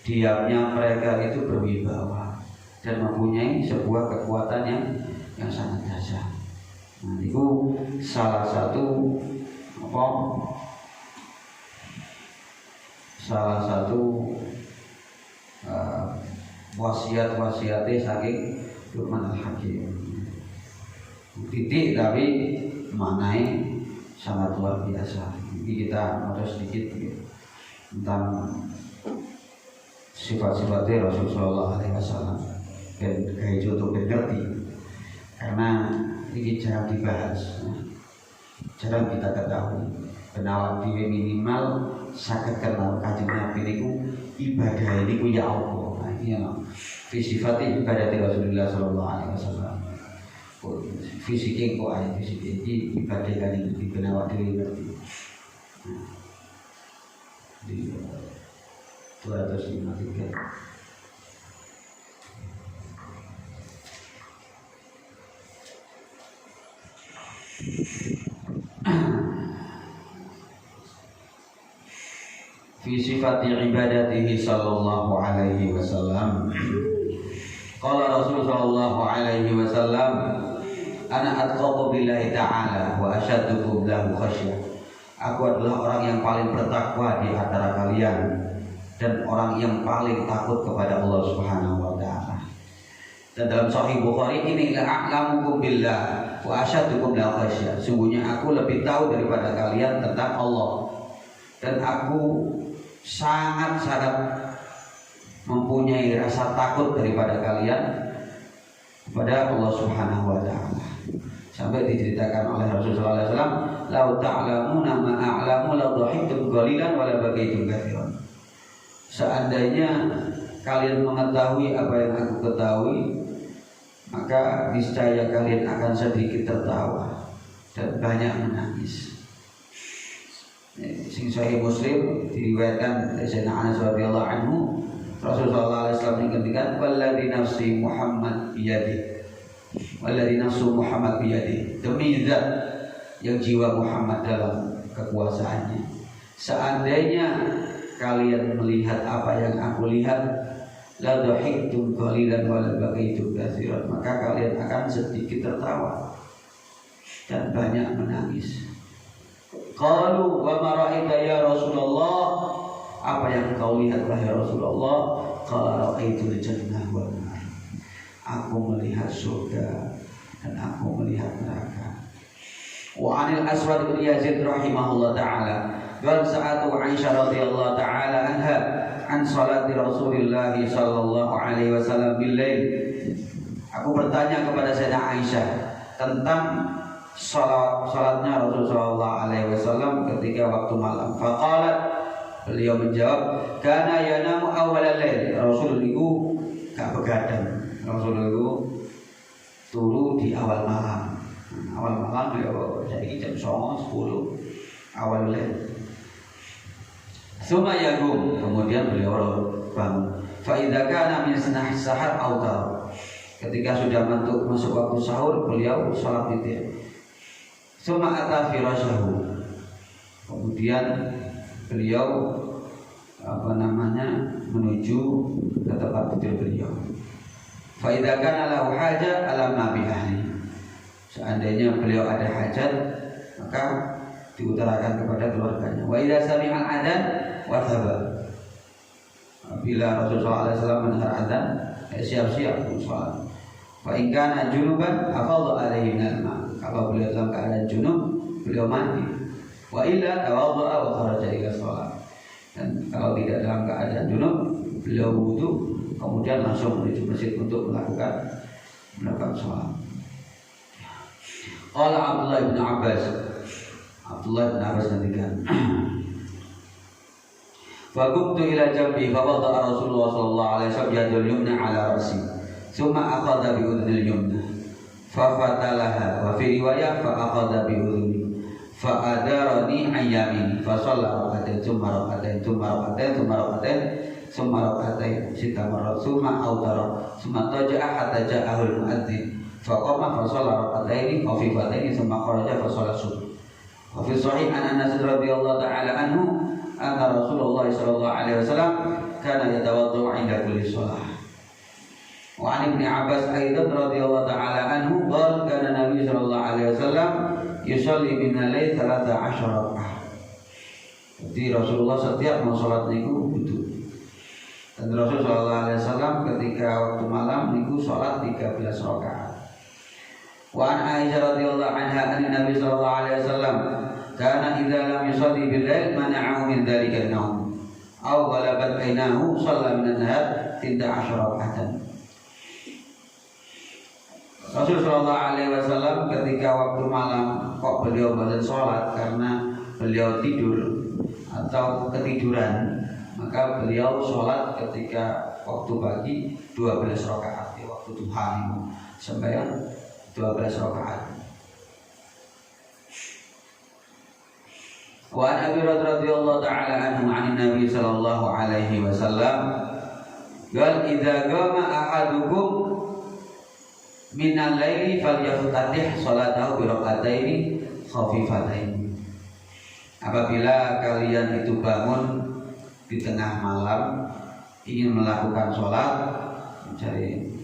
Diamnya mereka itu berwibawa dan mempunyai sebuah kekuatan yang sangat dahsyat. Nah, itu salah satu wasiat-wasiatnya saking Luqman Al-Hakim. Titik tapi maknanya sangat luar biasa. Jadi kita mau sedikit tentang sifat-sifatnya Rasulullah SAW dan kayak untuk ngerti karena ini jarang dibahas, jarang kita ketahui. Penawar diri minimal sakit kenal Kanjeng Nabi niku ibadah niku ya Allah. Nah, iya fisifati ibadah Rasulullah sallallahu alaihi wasallam. Fisiknya kok ayat fisik iki ibadah Kanjeng Nabi penawar diri ngerti. Di 253. Fi sifati ibadatihi sallallahu alaihi wasallam. Qala Rasul sallallahu alaihi wasallam, ana atqabu billahi ta'ala wa asyaddukum lahu khasyah. Aku adalah orang yang paling bertakwa di antara kalian dan orang yang paling takut kepada Allah Subhanahu wa taala. Dan dalam Sahih Bukhari ini la a'lamukum billah wa asyaddukum lahu khasyah. Sungguhnya aku lebih tahu daripada kalian tentang Allah dan aku sangat-sangat mempunyai rasa takut daripada kalian kepada Allah Subhanahu wa taala. Sampai diceritakan oleh Rasulullah SAW, "Lau ta'lamuna ma a'lamu la dhahiktum qalilan wa la bakaitum katsiran." Seandainya kalian mengetahui apa yang aku ketahui, maka niscaya kalian akan sedikit tertawa dan banyak menangis. Sing Sahih Muslim diriwayatkan dari Sayyidina Anas radhiyallahu anhu, Rasulullah SAW mengingatkan, "Walladzi nafsi Muhammad biyadihi, walladzi nafsu Muhammad biyadihi." Demi zat yang jiwa Muhammad dalam kekuasaannya, seandainya kalian melihat apa yang aku lihat, la dhahiktum qalilan wa la bakaitum katsiran, maka kalian akan sedikit tertawa dan banyak menangis. Qalu wa ma ra'aita ya Rasulullah, apa yang kau lihat wahai Rasulullah? Qala ra'aitul jannah wan nar, aku melihat surga dan aku melihat neraka. Wa 'anil Aswad bin Yazid rahimahullah taala qala sa'atu Aisyah radhiyallahu taala anha an salati Rasulillah sallallahu alaihi wasallam bil lail. Aku bertanya kepada Sayyidah Aisyah tentang salatnya Rasulullah alaihi wasallam ketika waktu malam. Faqalat, beliau menjawab, kana yanamu awalal lail. Rasul itu gak begadang. Rasul itu turu di awal malam. Awal malam ya jadi jam 9:10 awal lail. Suma yaqum, kemudian beliau bangun. Fa idza kana min sahar autar. Ketika sudah masuk waktu sahur, beliau salat witir. Suma ata firasyahu. Kemudian beliau menuju ke tempat tidur beliau. Fa idza kana lahu hajat alamna bi ahli. Seandainya beliau ada hajat, maka diutarakan kepada keluarganya. Wa idza sami'a al-adzan wathaba. Bila Rasulullah SAW mendengar adzan, siap-siap untuk sholat. Fa in kana junuban afadha alaihi minal ma. Kalau beliau dalam keadaan junub, beliau mandi. Wa illa tawadda'a wa kharaja ila sholat. Dan kalau tidak dalam keadaan junub, beliau wudu kemudian langsung menuju masjid untuk melakukan sholat. Qala Abdullah bin Abbas ngendikan, faqumtu ila jambi fa wada'a Rasulullah sallallahu alaihi wasallam yadul yumna ala ra'si thumma akhadha bi udhnil yumna fa fatalaha wa fi riwayah fa akhadha bi udhni fa adarani ayyamini fa shalla rak'atain thumma rak'atain thumma rak'atain thumma rak'atain thumma rak'atain sita marrat thumma awtara thumma taja'a hatta ja'ahul mu'adzin fa qama fa shalla rak'ataini khafifataini thumma kharaja fa shalla subh. Wa fi sahih an Anas radhiyallahu ta'ala anhu anna Rasulullah sallallahu alaihi wasallam kana yatawaddu 'inda kulli shalah. Wa 'an Ibnu Abbas aidan radhiyallahu ta'ala anhu qala kana Nabi sallallahu alaihi wasallam yusalli min al-lail 13 rak'ah. Jadi Rasulullah setiap mau salat niku wudu. Dan Rasul sallallahu alaihi wasallam ketika waktu malam niku salat 13 rakaat. Wa an Aisyah radhiyallahu anha anna Nabi sallallahu alaihi wasallam kana idza lam yusalli bil lail mana'ahu min dzalika an-nawm aw ghalabat ainahu shalla min an-nahar 13 rak'atan. Rasul sallallahu alaihi wasallam ketika waktu malam kok beliau boten salat karena beliau tidur atau ketiduran, maka beliau salat ketika waktu pagi 12 rakaat di waktu duha sembahyang 12 rakaat. Wa an Abi Hurairah radhiyallahu ta'ala anhu 'an Nabi sallallahu alaihi wasallam qala idza qama ahadukum min al-laili falyaftatih salatahu bi rak'ataini khafifataini. Apabila kalian itu bangun di tengah malam ingin melakukan sholat mencari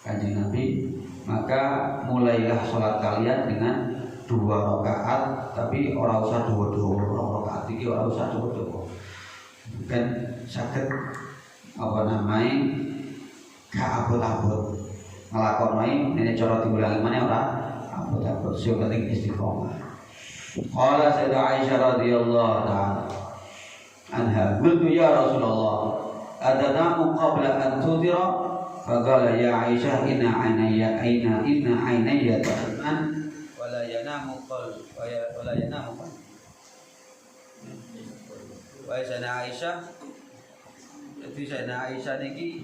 Kanjeng Nabi, maka mulailah sholat kalian dengan 2 rakaat, tapi ora usah dua-dua rakaat iki, ora usah dua-dua. Kan saged gak abot-abot nglakoni nek cara diulangi meneh ora abot-abot, sing penting istiqomah. Qala Sayyidah Aisyah radhiyallahu ta'ala anha, qultu ya Rasulullah atanamu qabla an tudira. Faqala ya Aisyah inna aynayya ta'man wala yanamu qalb wala yanamu qalb. Wahai Sayyidah Aisyah, jadi Sayyidah Aisyah niki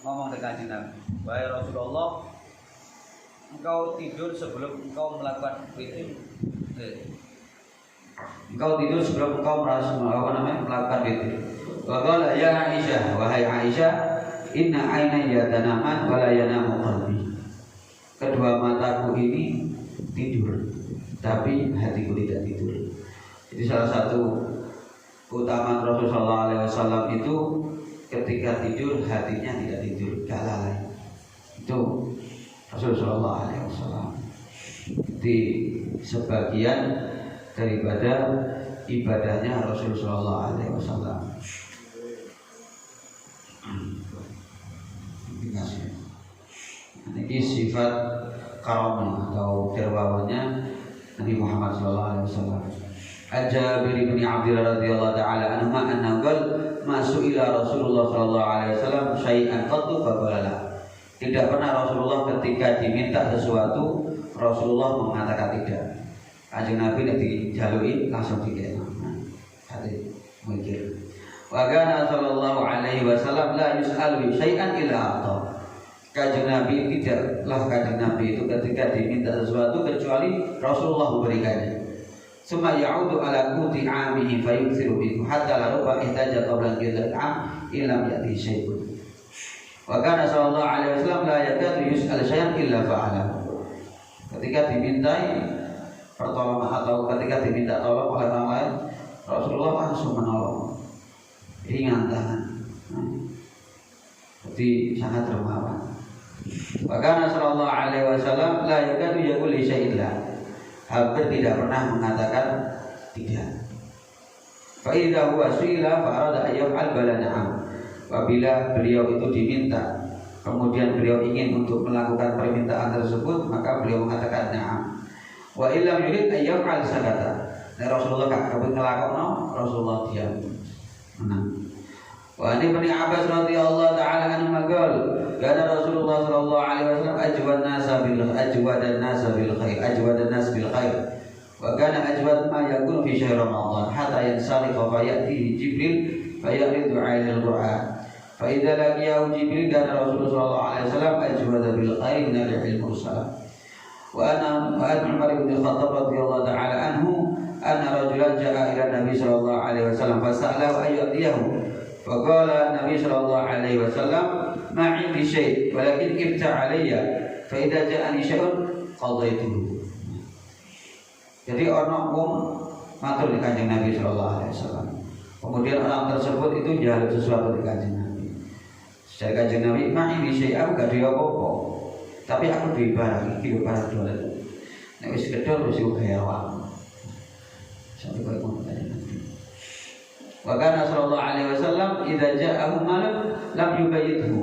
ngomong dengan Nabi, wahai Rasulullah, engkau tidur sebelum engkau melakukan witir. Engkau tidur sebelum engkau melakukan witir. Faqala ya Aisyah, wahai Aisyah, inna aynayya tanaman wa la yanamu qalbi. Kedua mataku ini tidur, tapi hatiku tidak tidur. Jadi salah satu keutamaan Rasulullah SAW itu ketika tidur hatinya tidak tidur, gak lalai. Itu Rasulullah SAW. Di sebagian daripada ibadahnya Rasulullah SAW. sifat karamah atau dermawannya Nabi Muhammad sallallahu alaihi wasallam. Jabir bin Abdullah radhiyallahu taala anhu anna qala ma su'ila Rasulullah sallallahu alaihi wasallam syai'an qattu faqala. Tidak pernah Rasulullah ketika diminta sesuatu Rasulullah mengatakan tidak. Kanjeng Nabi nek dijalui langsung dikene. Hati mikir. Wa kana sallallahu alaihi wasallam la yus'alu syai'an illa ata. Kanjeng Nabi tidaklah kanjeng Nabi itu ketika diminta sesuatu kecuali Rasulullah memberikannya. Summa ya'udu ala quti 'amihi fayuksiru minhu hatta la ruba ihtaja qabla qidal 'am illam ya'ti syai'un. Wa kana sallallahu alaihi wasallam la yakadu yus'al syai'an illa fa'ala. Ketika dimintai pertolongan atau ketika diminta tolong oleh orang lain, Rasulullah langsung menolong, ringan tangan, jadi sangat dermawan. Wa kana sallallahu alaihi wasallam la yakadu yaqul syai'in la. Hampir tidak pernah mengatakan tidak. Fa idza huwa su'ila fa arada ayyaf'al bala na'am. Apabila beliau itu diminta, kemudian beliau ingin untuk melakukan permintaan tersebut, maka beliau mengatakan na'am. Wa illam yurid ayyaf'al sakata. Nah, Rasulullah gak kepengin nglakokno, Rasulullah diam. Menang. Wa ani Ibnu Abbas radhiyallahu taala anhu maqal, kana Rasulullah sallallahu alaihi wasallam ajwadan nas bil khair. Wa kana ajwad ma yakun fi syahr Ramadan hatta yansaliqa fa ya'ti Jibril fa ya'ridu 'alal Qur'an. Fa idza laqiyahu Jibril kana Rasulullah sallallahu alaihi wasallam ajwad bil khair min al-'ilm mursalah. Wa Umar bin Khattab radhiyallahu taala anhu anna rajulan jaa ila Nabi sallallahu alaihi wasallam fasa'alahu ayyadiyahu. Faqala Nabi sallallahu alaihi wasallam ma 'indi syai' walakin ibta' 'alayya fa idza ja'ani syai'un qadaituhu. Jadi orang wong matur di Kanjeng Nabi sallallahu alaihi wasallam. Kemudian orang tersebut itu njaluk sesuatu di Kanjeng Nabi. Dari Kanjeng Nabi, "Ma 'indi syai' aku gak duwe apa-apa. Tapi aku duwe barang iki lho barang dolen. Nek wis kedol wis gawe awak." Sampai koyo ngono Kanjeng Nabi. Wa kana sallallahu alaihi wasallam idza ja'ahu malun lam yubayyithu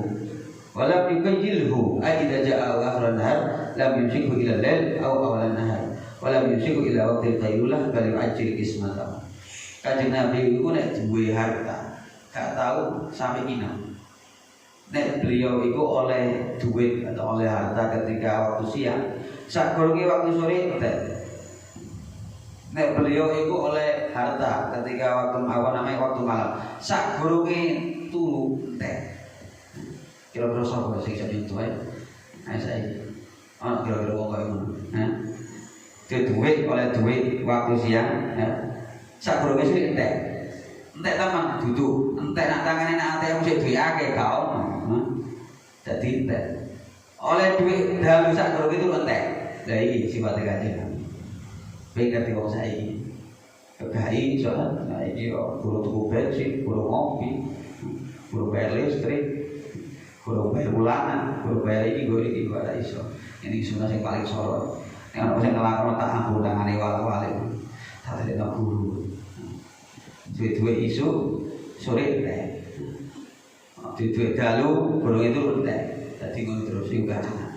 wa lam yukayyilhu ay idza ja'ahu akhiran nahar lam yumsikhu ila al-lail aw awalan nahar wa lam yumsikhu ila waqtil qaylulah bal yu'ajjil qismatahu. Kanjeng Nabi iku nek duwe harta gak tahu sampai inam. Nek beliau iku oleh duit atau oleh harta ketika waktu siang, sakgurunge waktu sore entek. Nek beliau itu oleh harta ketika waktu waktu malam, sakgurunge turu entek. Kira-kira sapa sing iso nyentuh ae? Ae saiki. Ana kira-kira wong kaya ngono. Hah? Duit oleh duit waktu siang, ya. Sakgurunge sik entek. Entek taman duduk, entek nak tangane nak ATM sik duwe akeh gak ono. Dadi entek. Oleh duit dalu sakgurunge itu entek. Lah iki sifate Kanjeng. Pengen wong saiki. Kegai soal saiki guru tuku bensin, guru ngopi, guru bayar listrik, guru bayar bulanan, guru bayar iki ora iso. Ini sunah sing paling sorot. Nek ana sing ngelakoni tak ampun tangane wali-wali. Tak ada guru. Duit-duit isu sore entek. Duit-duit dalu guru itu entek. Dadi ngono terus sing Kanjeng.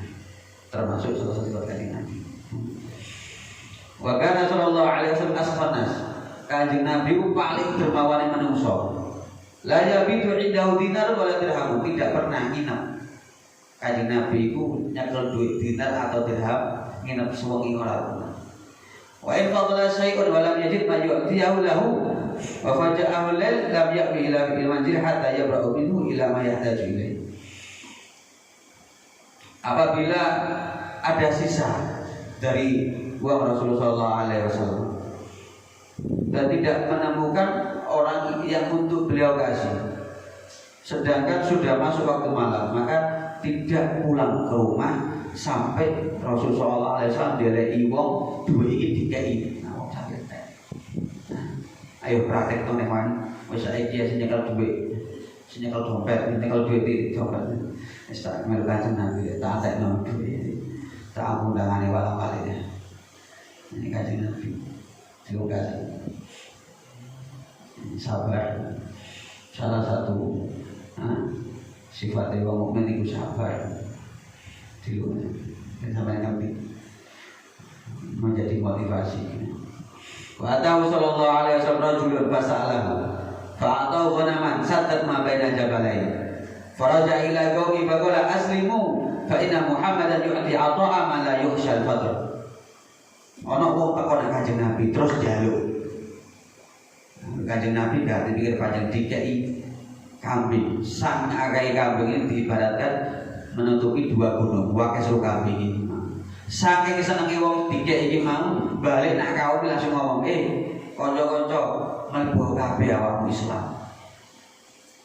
Termasuk salah satu Kanjeng Nabi. Wa kana sallallahu alaihi wasallam asfan nas. Kanjeng Nabi ku paling dermawane manungsa. La yabitu indahu dinar wala dirham, tidak pernah nginep. Kanjeng Nabi ku nyekel duit dinar atau dirham nginep sewengi ora pernah. Wa in fadala syai'un wa lam yajid ma yu'tiyahu lahu wa faja'ahu lail lam ya'wi ila fil manzil hatta yabra'u minhu ila ma yahtaju ilaih. Apabila ada sisa dari uang Rasulullah SAW dan tidak menemukan orang yang untuk beliau kasih, sedangkan sudah masuk waktu malam, maka tidak pulang ke rumah sampai Rasulullah SAW dilei wong duwe iki dikei. Nah, wong sampe tek. Ayo praktek to nek wan wis saiki sing nyekel duit, sing nyekel dompet, nyekel duit iki dompet. Wis tak melu Kanjeng Nabi tak atekno duit. Tak undangane wala-wali. Ini Kanjeng Nabi. Terima kasih. Sabar. Salah satu sifat wong mukmin itu sabar. di luar sampai ngerti menjadi motivasi. Wa ta'ala sallallahu alaihi wasallam rajulun fasa'alahu fa'atahu ghanaman saddat ma baina jabalain faraja ila qaumi faqala aslimu fa inna Muhammadan yu'ti ata'a man la yuhsyal fadl. Ana wong takon Kanjeng Nabi terus njaluk. Kanjeng Nabi gak dipikir panjang dikei kambing. Sang akai kambing ini diibaratkan menutupi 2 gunung, wae seru kambing ini. Saking senenge wong dikei iki mau balik nak kaum langsung ngomong, kanca-kanca mlebu kabeh awakmu Islam.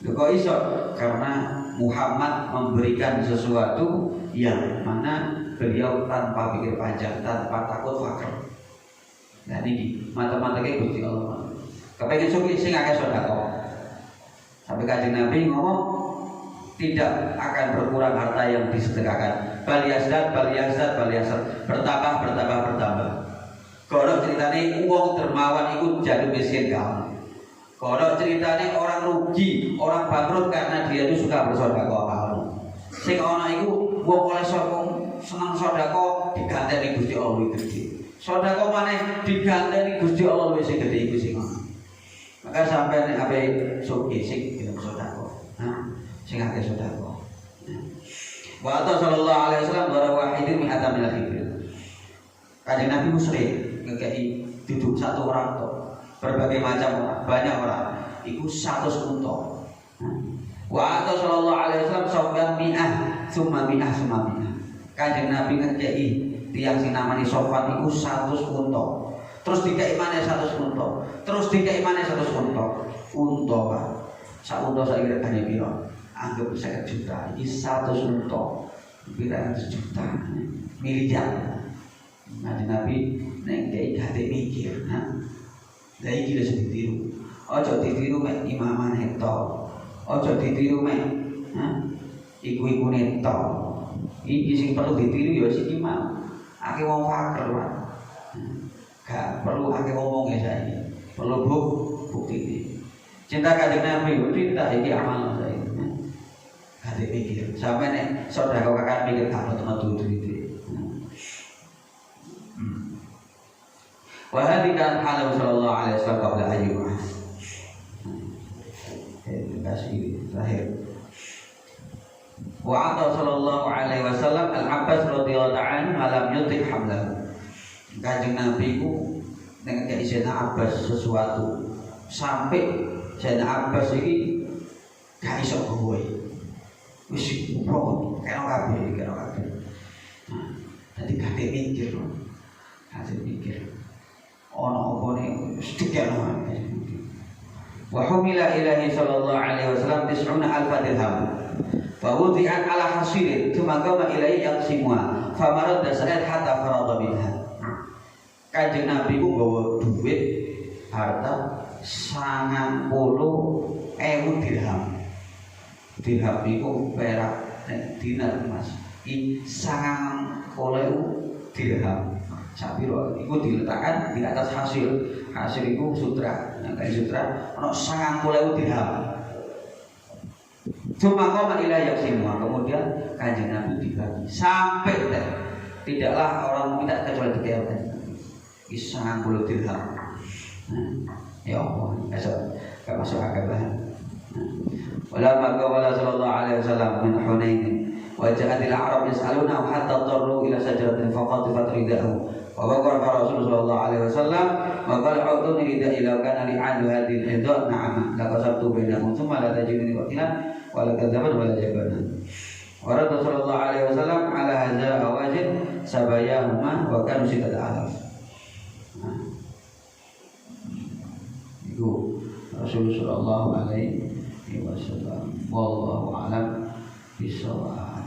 Lho kok iso? Karena Muhammad memberikan sesuatu yang mana beliau tanpa pikir panjang, tanpa takut fakir. Nah ini mata-matanya Gusti Allah. Kepengen sugih sing akeh sedekah. Sampai Kanjeng Nabi ngomong tidak akan berkurang harta yang disedekahkan. Bal yazdad, bertambah. Kalau ceritanya uang dermawan itu jadi miskin kamu. Kalau ceritanya orang rugi, orang bangkrut karena dia itu suka bersedekah kamu. Sing ana iku wong oleh seneng sedekah diganteni Gusti Allah gede. Sedekah maneh diganteni Gusti Allah wis gede iku sing ana. Maka sampai nek ape sugih sing gelem sedekah. Sing akeh sedekah. Wa ta sallallahu alaihi wasallam dara wahidin min atamil khibr. Kanjeng Nabi musyrik ngekei duduk satu orang tok. Berbagai macam orang, banyak orang. Iku 100 unta. Wa ta sallallahu alaihi wasallam sawban mi'ah, summa mi'ah. Kanjeng Nabi ngekei tiyang sing namani Sofwan iku 100 unta. Terus dikei maneh 100 unta. Terus dikei maneh 100 unta. Unta, Pak. Sak unta saiki regane piro? Anggap 50 juta. Iki 100 unta. Pira 100 juta. Miliar. Nabi nek kei gate mikir, Lah iki wis ditiru. Aja ditiru mek imaman heto. Aja ditiru mek iku-ikune tok. Iki sing perlu ditiru ya sing imam. Akeh wong fakir, Pak. Gak perlu akeh ngomongnya saiki. Perlu bukti. Cinta Kanjeng Nabi tidak iki amal saiki. Gak dipikir. Sampai nek sedekah kakak mikir gak metu duit. Wa hadhihi kan halu sallallahu alaihi wasallam qabla ayyuha. Kasih terakhir. Wa ata sallallahu alaihi wasallam Al-Abbas radhiyallahu ta'ala alam yutik hamlahu. Kanjeng Nabi ku nek kaya Sayyidina Abbas sesuatu sampai Sayyidina Abbas iki gak iso gawe. Wis pro kena kabeh. Dadi gak mikir. Ono apa nih sedikit lah. Wa humila ilahi sallallahu alaihi wasallam 90,000 dirham. Fa wudi'at ala hasirin thumma qama ilaihi yaqsimuha fa marada sa'id hatta farada minha. Kanjeng Nabi ku nggawa duit harta 90.000 dirham. Dirham niku perak dinar Mas. Iki 90.000 dirham. Sapiro iku diletakkan di atas hasil itu sutra. Nah, kayak sutra ono 90.000 dirham. Cuma koma ilayah semua. Kemudian Kanjeng Nabi dibagi sampai tidaklah orang minta kecuali 3 orang. Ini 90 dirham. Ya Allah, esok gak masuk akal bahan. Walamma qala sallallahu alaihi wasallam min Hunain wa ja'atil Arab yas'aluna hatta darru ila sajaratin faqatifat ridahu. Wa qala Rasulullah sallallahu alaihi wasallam wa qala a'tuni ridha ila kana li 'adu hadhihi al-hidha na'am la qasabtu bainahum thumma la tajiduni wakilan wa la kadzaban wa la jabana. Wa Rasulullah alaihi wasallam ala hadza awajid sabayahuma wa kanu sittata alaf. Itu Rasulullah sallallahu alaihi wasallam. Wallahu a'lam bishawab.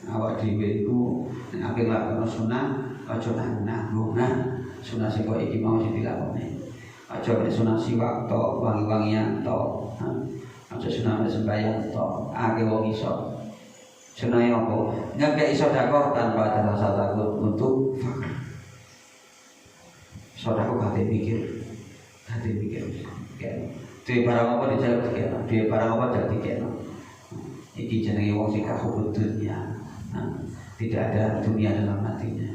Awak dhewe iku nek ape lakon sunah aja nanggung. Sunah sing kok iki mau sing dilakoni. Aja nek sunah siwak tok, wangi-wangian tok. Aja sunah sembahyang tok. Akeh wong iso. Sunah apa? Ngekek sedekah tanpa ada rasa takut untuk fakir. Sedekah gak dipikir. Dia barang apa dijawab dikena. Dia barang apa jadi dikena. Iki jenenge wong sing kahubut dunia. Tidak ada dunia dalam hatinya.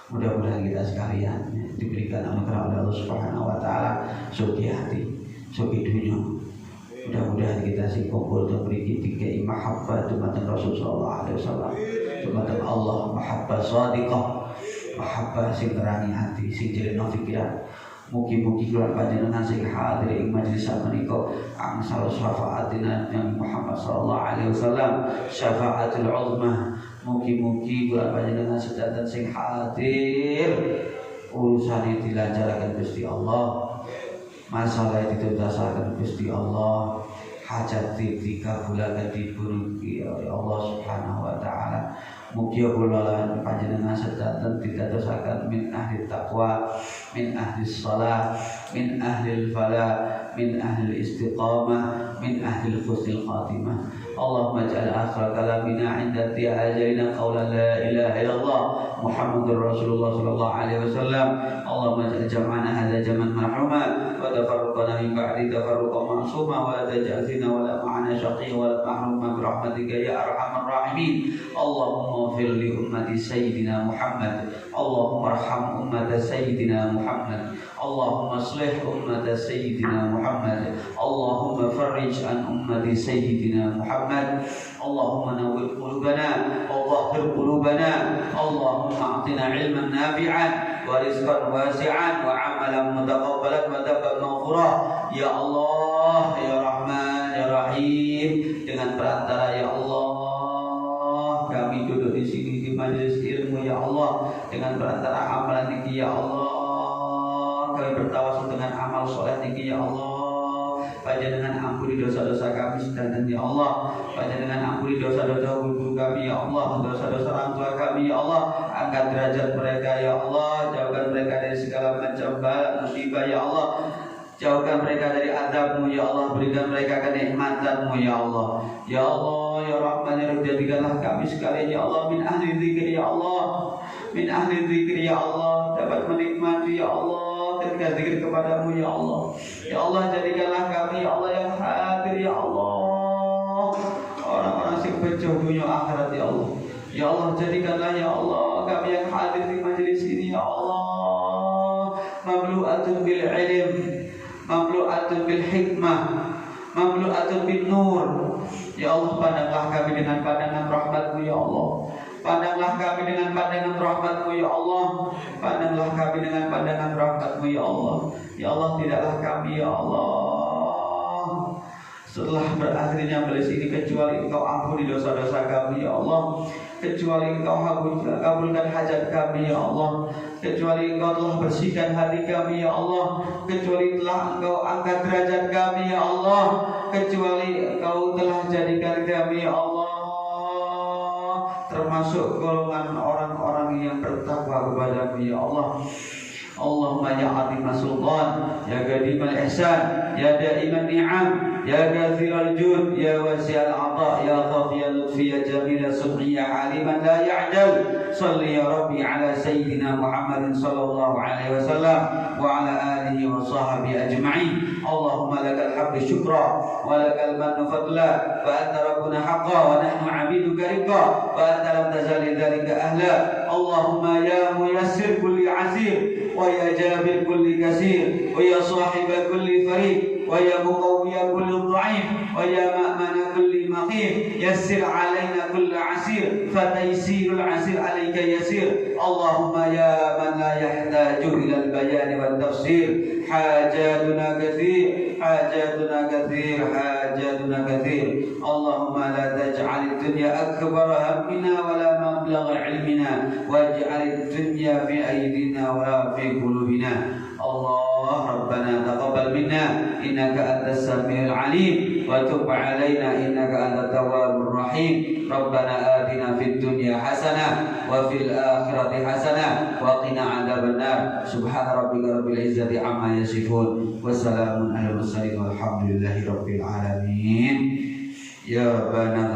Mudah-mudahan kita sekalian diberikan anugerah oleh Allah Subhanahu wa taala sugi hati, sugi dunia. Mudah-mudahan kita sing kumpul dan beri tiga mahabbah dumateng Rasul sallallahu alaihi wasallam. Dumateng Allah mahabbah shadiqah, mahabbah sing terangi hati, sing jelena pikiran. Mugi-mugi kula panjenengan sing hadir ing majelis menika angsal syafaatina Nabi Muhammad sallallahu alaihi wasallam syafaatul uzma. Mugi-mugi kula panjenengan sedanten sing hadir urusane dilancarkan Gusti Allah, masalah dituntasaken Gusti Allah, hajat dikabulaken diburuki oleh Allah Subhanahu wa taala. Mugi kula panjenengan sedanten didadosaken min ahli taqwa, min ahli shalah, min ahli falah, min ahli istiqamah, min ahli husnul khatimah. Allahumma ij'al akhir kalamina 'inda intiha'i ajalina qawlan la ilaha illallah Muhammadur Rasulullah sallallahu alaihi wasallam. Allahumma ij'al jam'ana hadza jam'an marhuma wa tafarraqana min ba'di tafarruqan ma'suma wa la taj'al fina wa la ma'ana shaqiyyan wa la mahruma bi rahmatika ya arhamar rahimin. Allahumma ighfir li ummati sayyidina Muhammad. Allahumma arham ummata sayyidina Muhammad. Allahumma aslih ummata sayyidina Muhammad. Allahumma farrij an ummati sayyidina Muhammad. Allahumma nawwir qulubana wa tahhir qulubana. Allahumma a'tina ilman nafi'an wa rizqan wasi'an wa 'amalan mutaqabbalan wa taqabbal maghfurah. Ya Allah, ya Rahman, ya Rahim, dengan perantara ya Allah kami duduk di sini di majelis ilmu ya Allah, dengan perantara amalan niki ya Allah kami bertawasul dengan amal soleh niki ya Allah. Panjenengan ampuni dosa-dosa kami sedanten ya Allah. Panjenengan ampuni dosa-dosa guru kami ya Allah, dosa-dosa orang tua kami ya Allah. Angkat derajat mereka ya Allah, jauhkan mereka dari segala macam bala musibah ya Allah. Jauhkan mereka dari azab-Mu ya Allah, berikan mereka kenikmatan-Mu ya Allah. Ya Allah, ya Rahman, ya Rabb, jadikanlah kami sekalian ya Allah min ahli dzikir ya Allah. Min ahli dzikir ya Allah, dapat menikmati ya Allah ketika zikir kepadamu ya Allah. Ya Allah, jadikanlah kami ya Allah yang hadir ya Allah, orang-orang yang pecah dunia akhirat ya Allah. Ya Allah, jadikanlah ya Allah kami yang hadir di majelis ini ya Allah mamlu'atun bil ilm, mamlu'atun bil hikmah, mamlu'atun bin nur. Ya Allah, pandanglah kami dengan pandangan rahmat-Mu ya Allah. Pandanglah kami dengan pandangan rahmat-Mu ya Allah. Pandanglah kami dengan pandangan rahmat-Mu ya Allah. Ya Allah, tidaklah kami ya Allah setelah berakhirnya majelis ini kecuali Engkau ampuni dosa-dosa kami ya Allah, kecuali Engkau kabulkan hajat kami ya Allah, kecuali Engkau telah bersihkan hati kami ya Allah, kecuali telah Engkau angkat derajat kami ya Allah, kecuali Engkau telah jadikan kami ya Allah termasuk golongan orang-orang yang bertakwa kepada-Mu ya Allah. Allahumma ya azim sultan, ya qadim al-ihsan, ya da'iman ni'am, ya kathir al-jud, ya wasi' al-'ata, ya khafi al-lutfi, ya jamil al-subhi, ya aliman la ya'jal. Salli ya Rabbi ala sayyidina Muhammadin sallallahu alaihi wasallam wa ala alihi wa sahbihi ajma'in. Allahumma lakal hamdu syukra wa lakal mannu fadla wa anta rabbuna haqqa wa nahnu 'abiduka riqqa wa anta lam tazali dhalika ahla. Allahumma ya muyassir kulli 'asir wa ya jabir kulli kasir wa ya sahiba kulli fariq wa ya muqawwiya kulli dha'if wa ya ma'mana kulli maqim yassir 'alaina kulli 'asir fa taysirul 'asir 'alaika yasir. Allahumma ya man la yahtaju ila al-bayan wa tafsir hajatuna kathir, hajatuna kathir, hajatuna kathir. Allahumma la taj'al ad-dunya akbar hammina wa la mablagha 'ilmina waj'al ad-dunya fi aydina wa fi qulubina. Allah Rabbana taqabbal minna innaka antas samiul alim wa tub 'alaina innaka antat tawwabur rahim. Rabbana atina fid dunya hasanah wa fil akhirati hasanah wa qina adzabannar. Subhana rabbika rabbil izzati amma yasifun wa salamun alal mursalin walhamdulillahi rabbil alamin. Ya Rabbana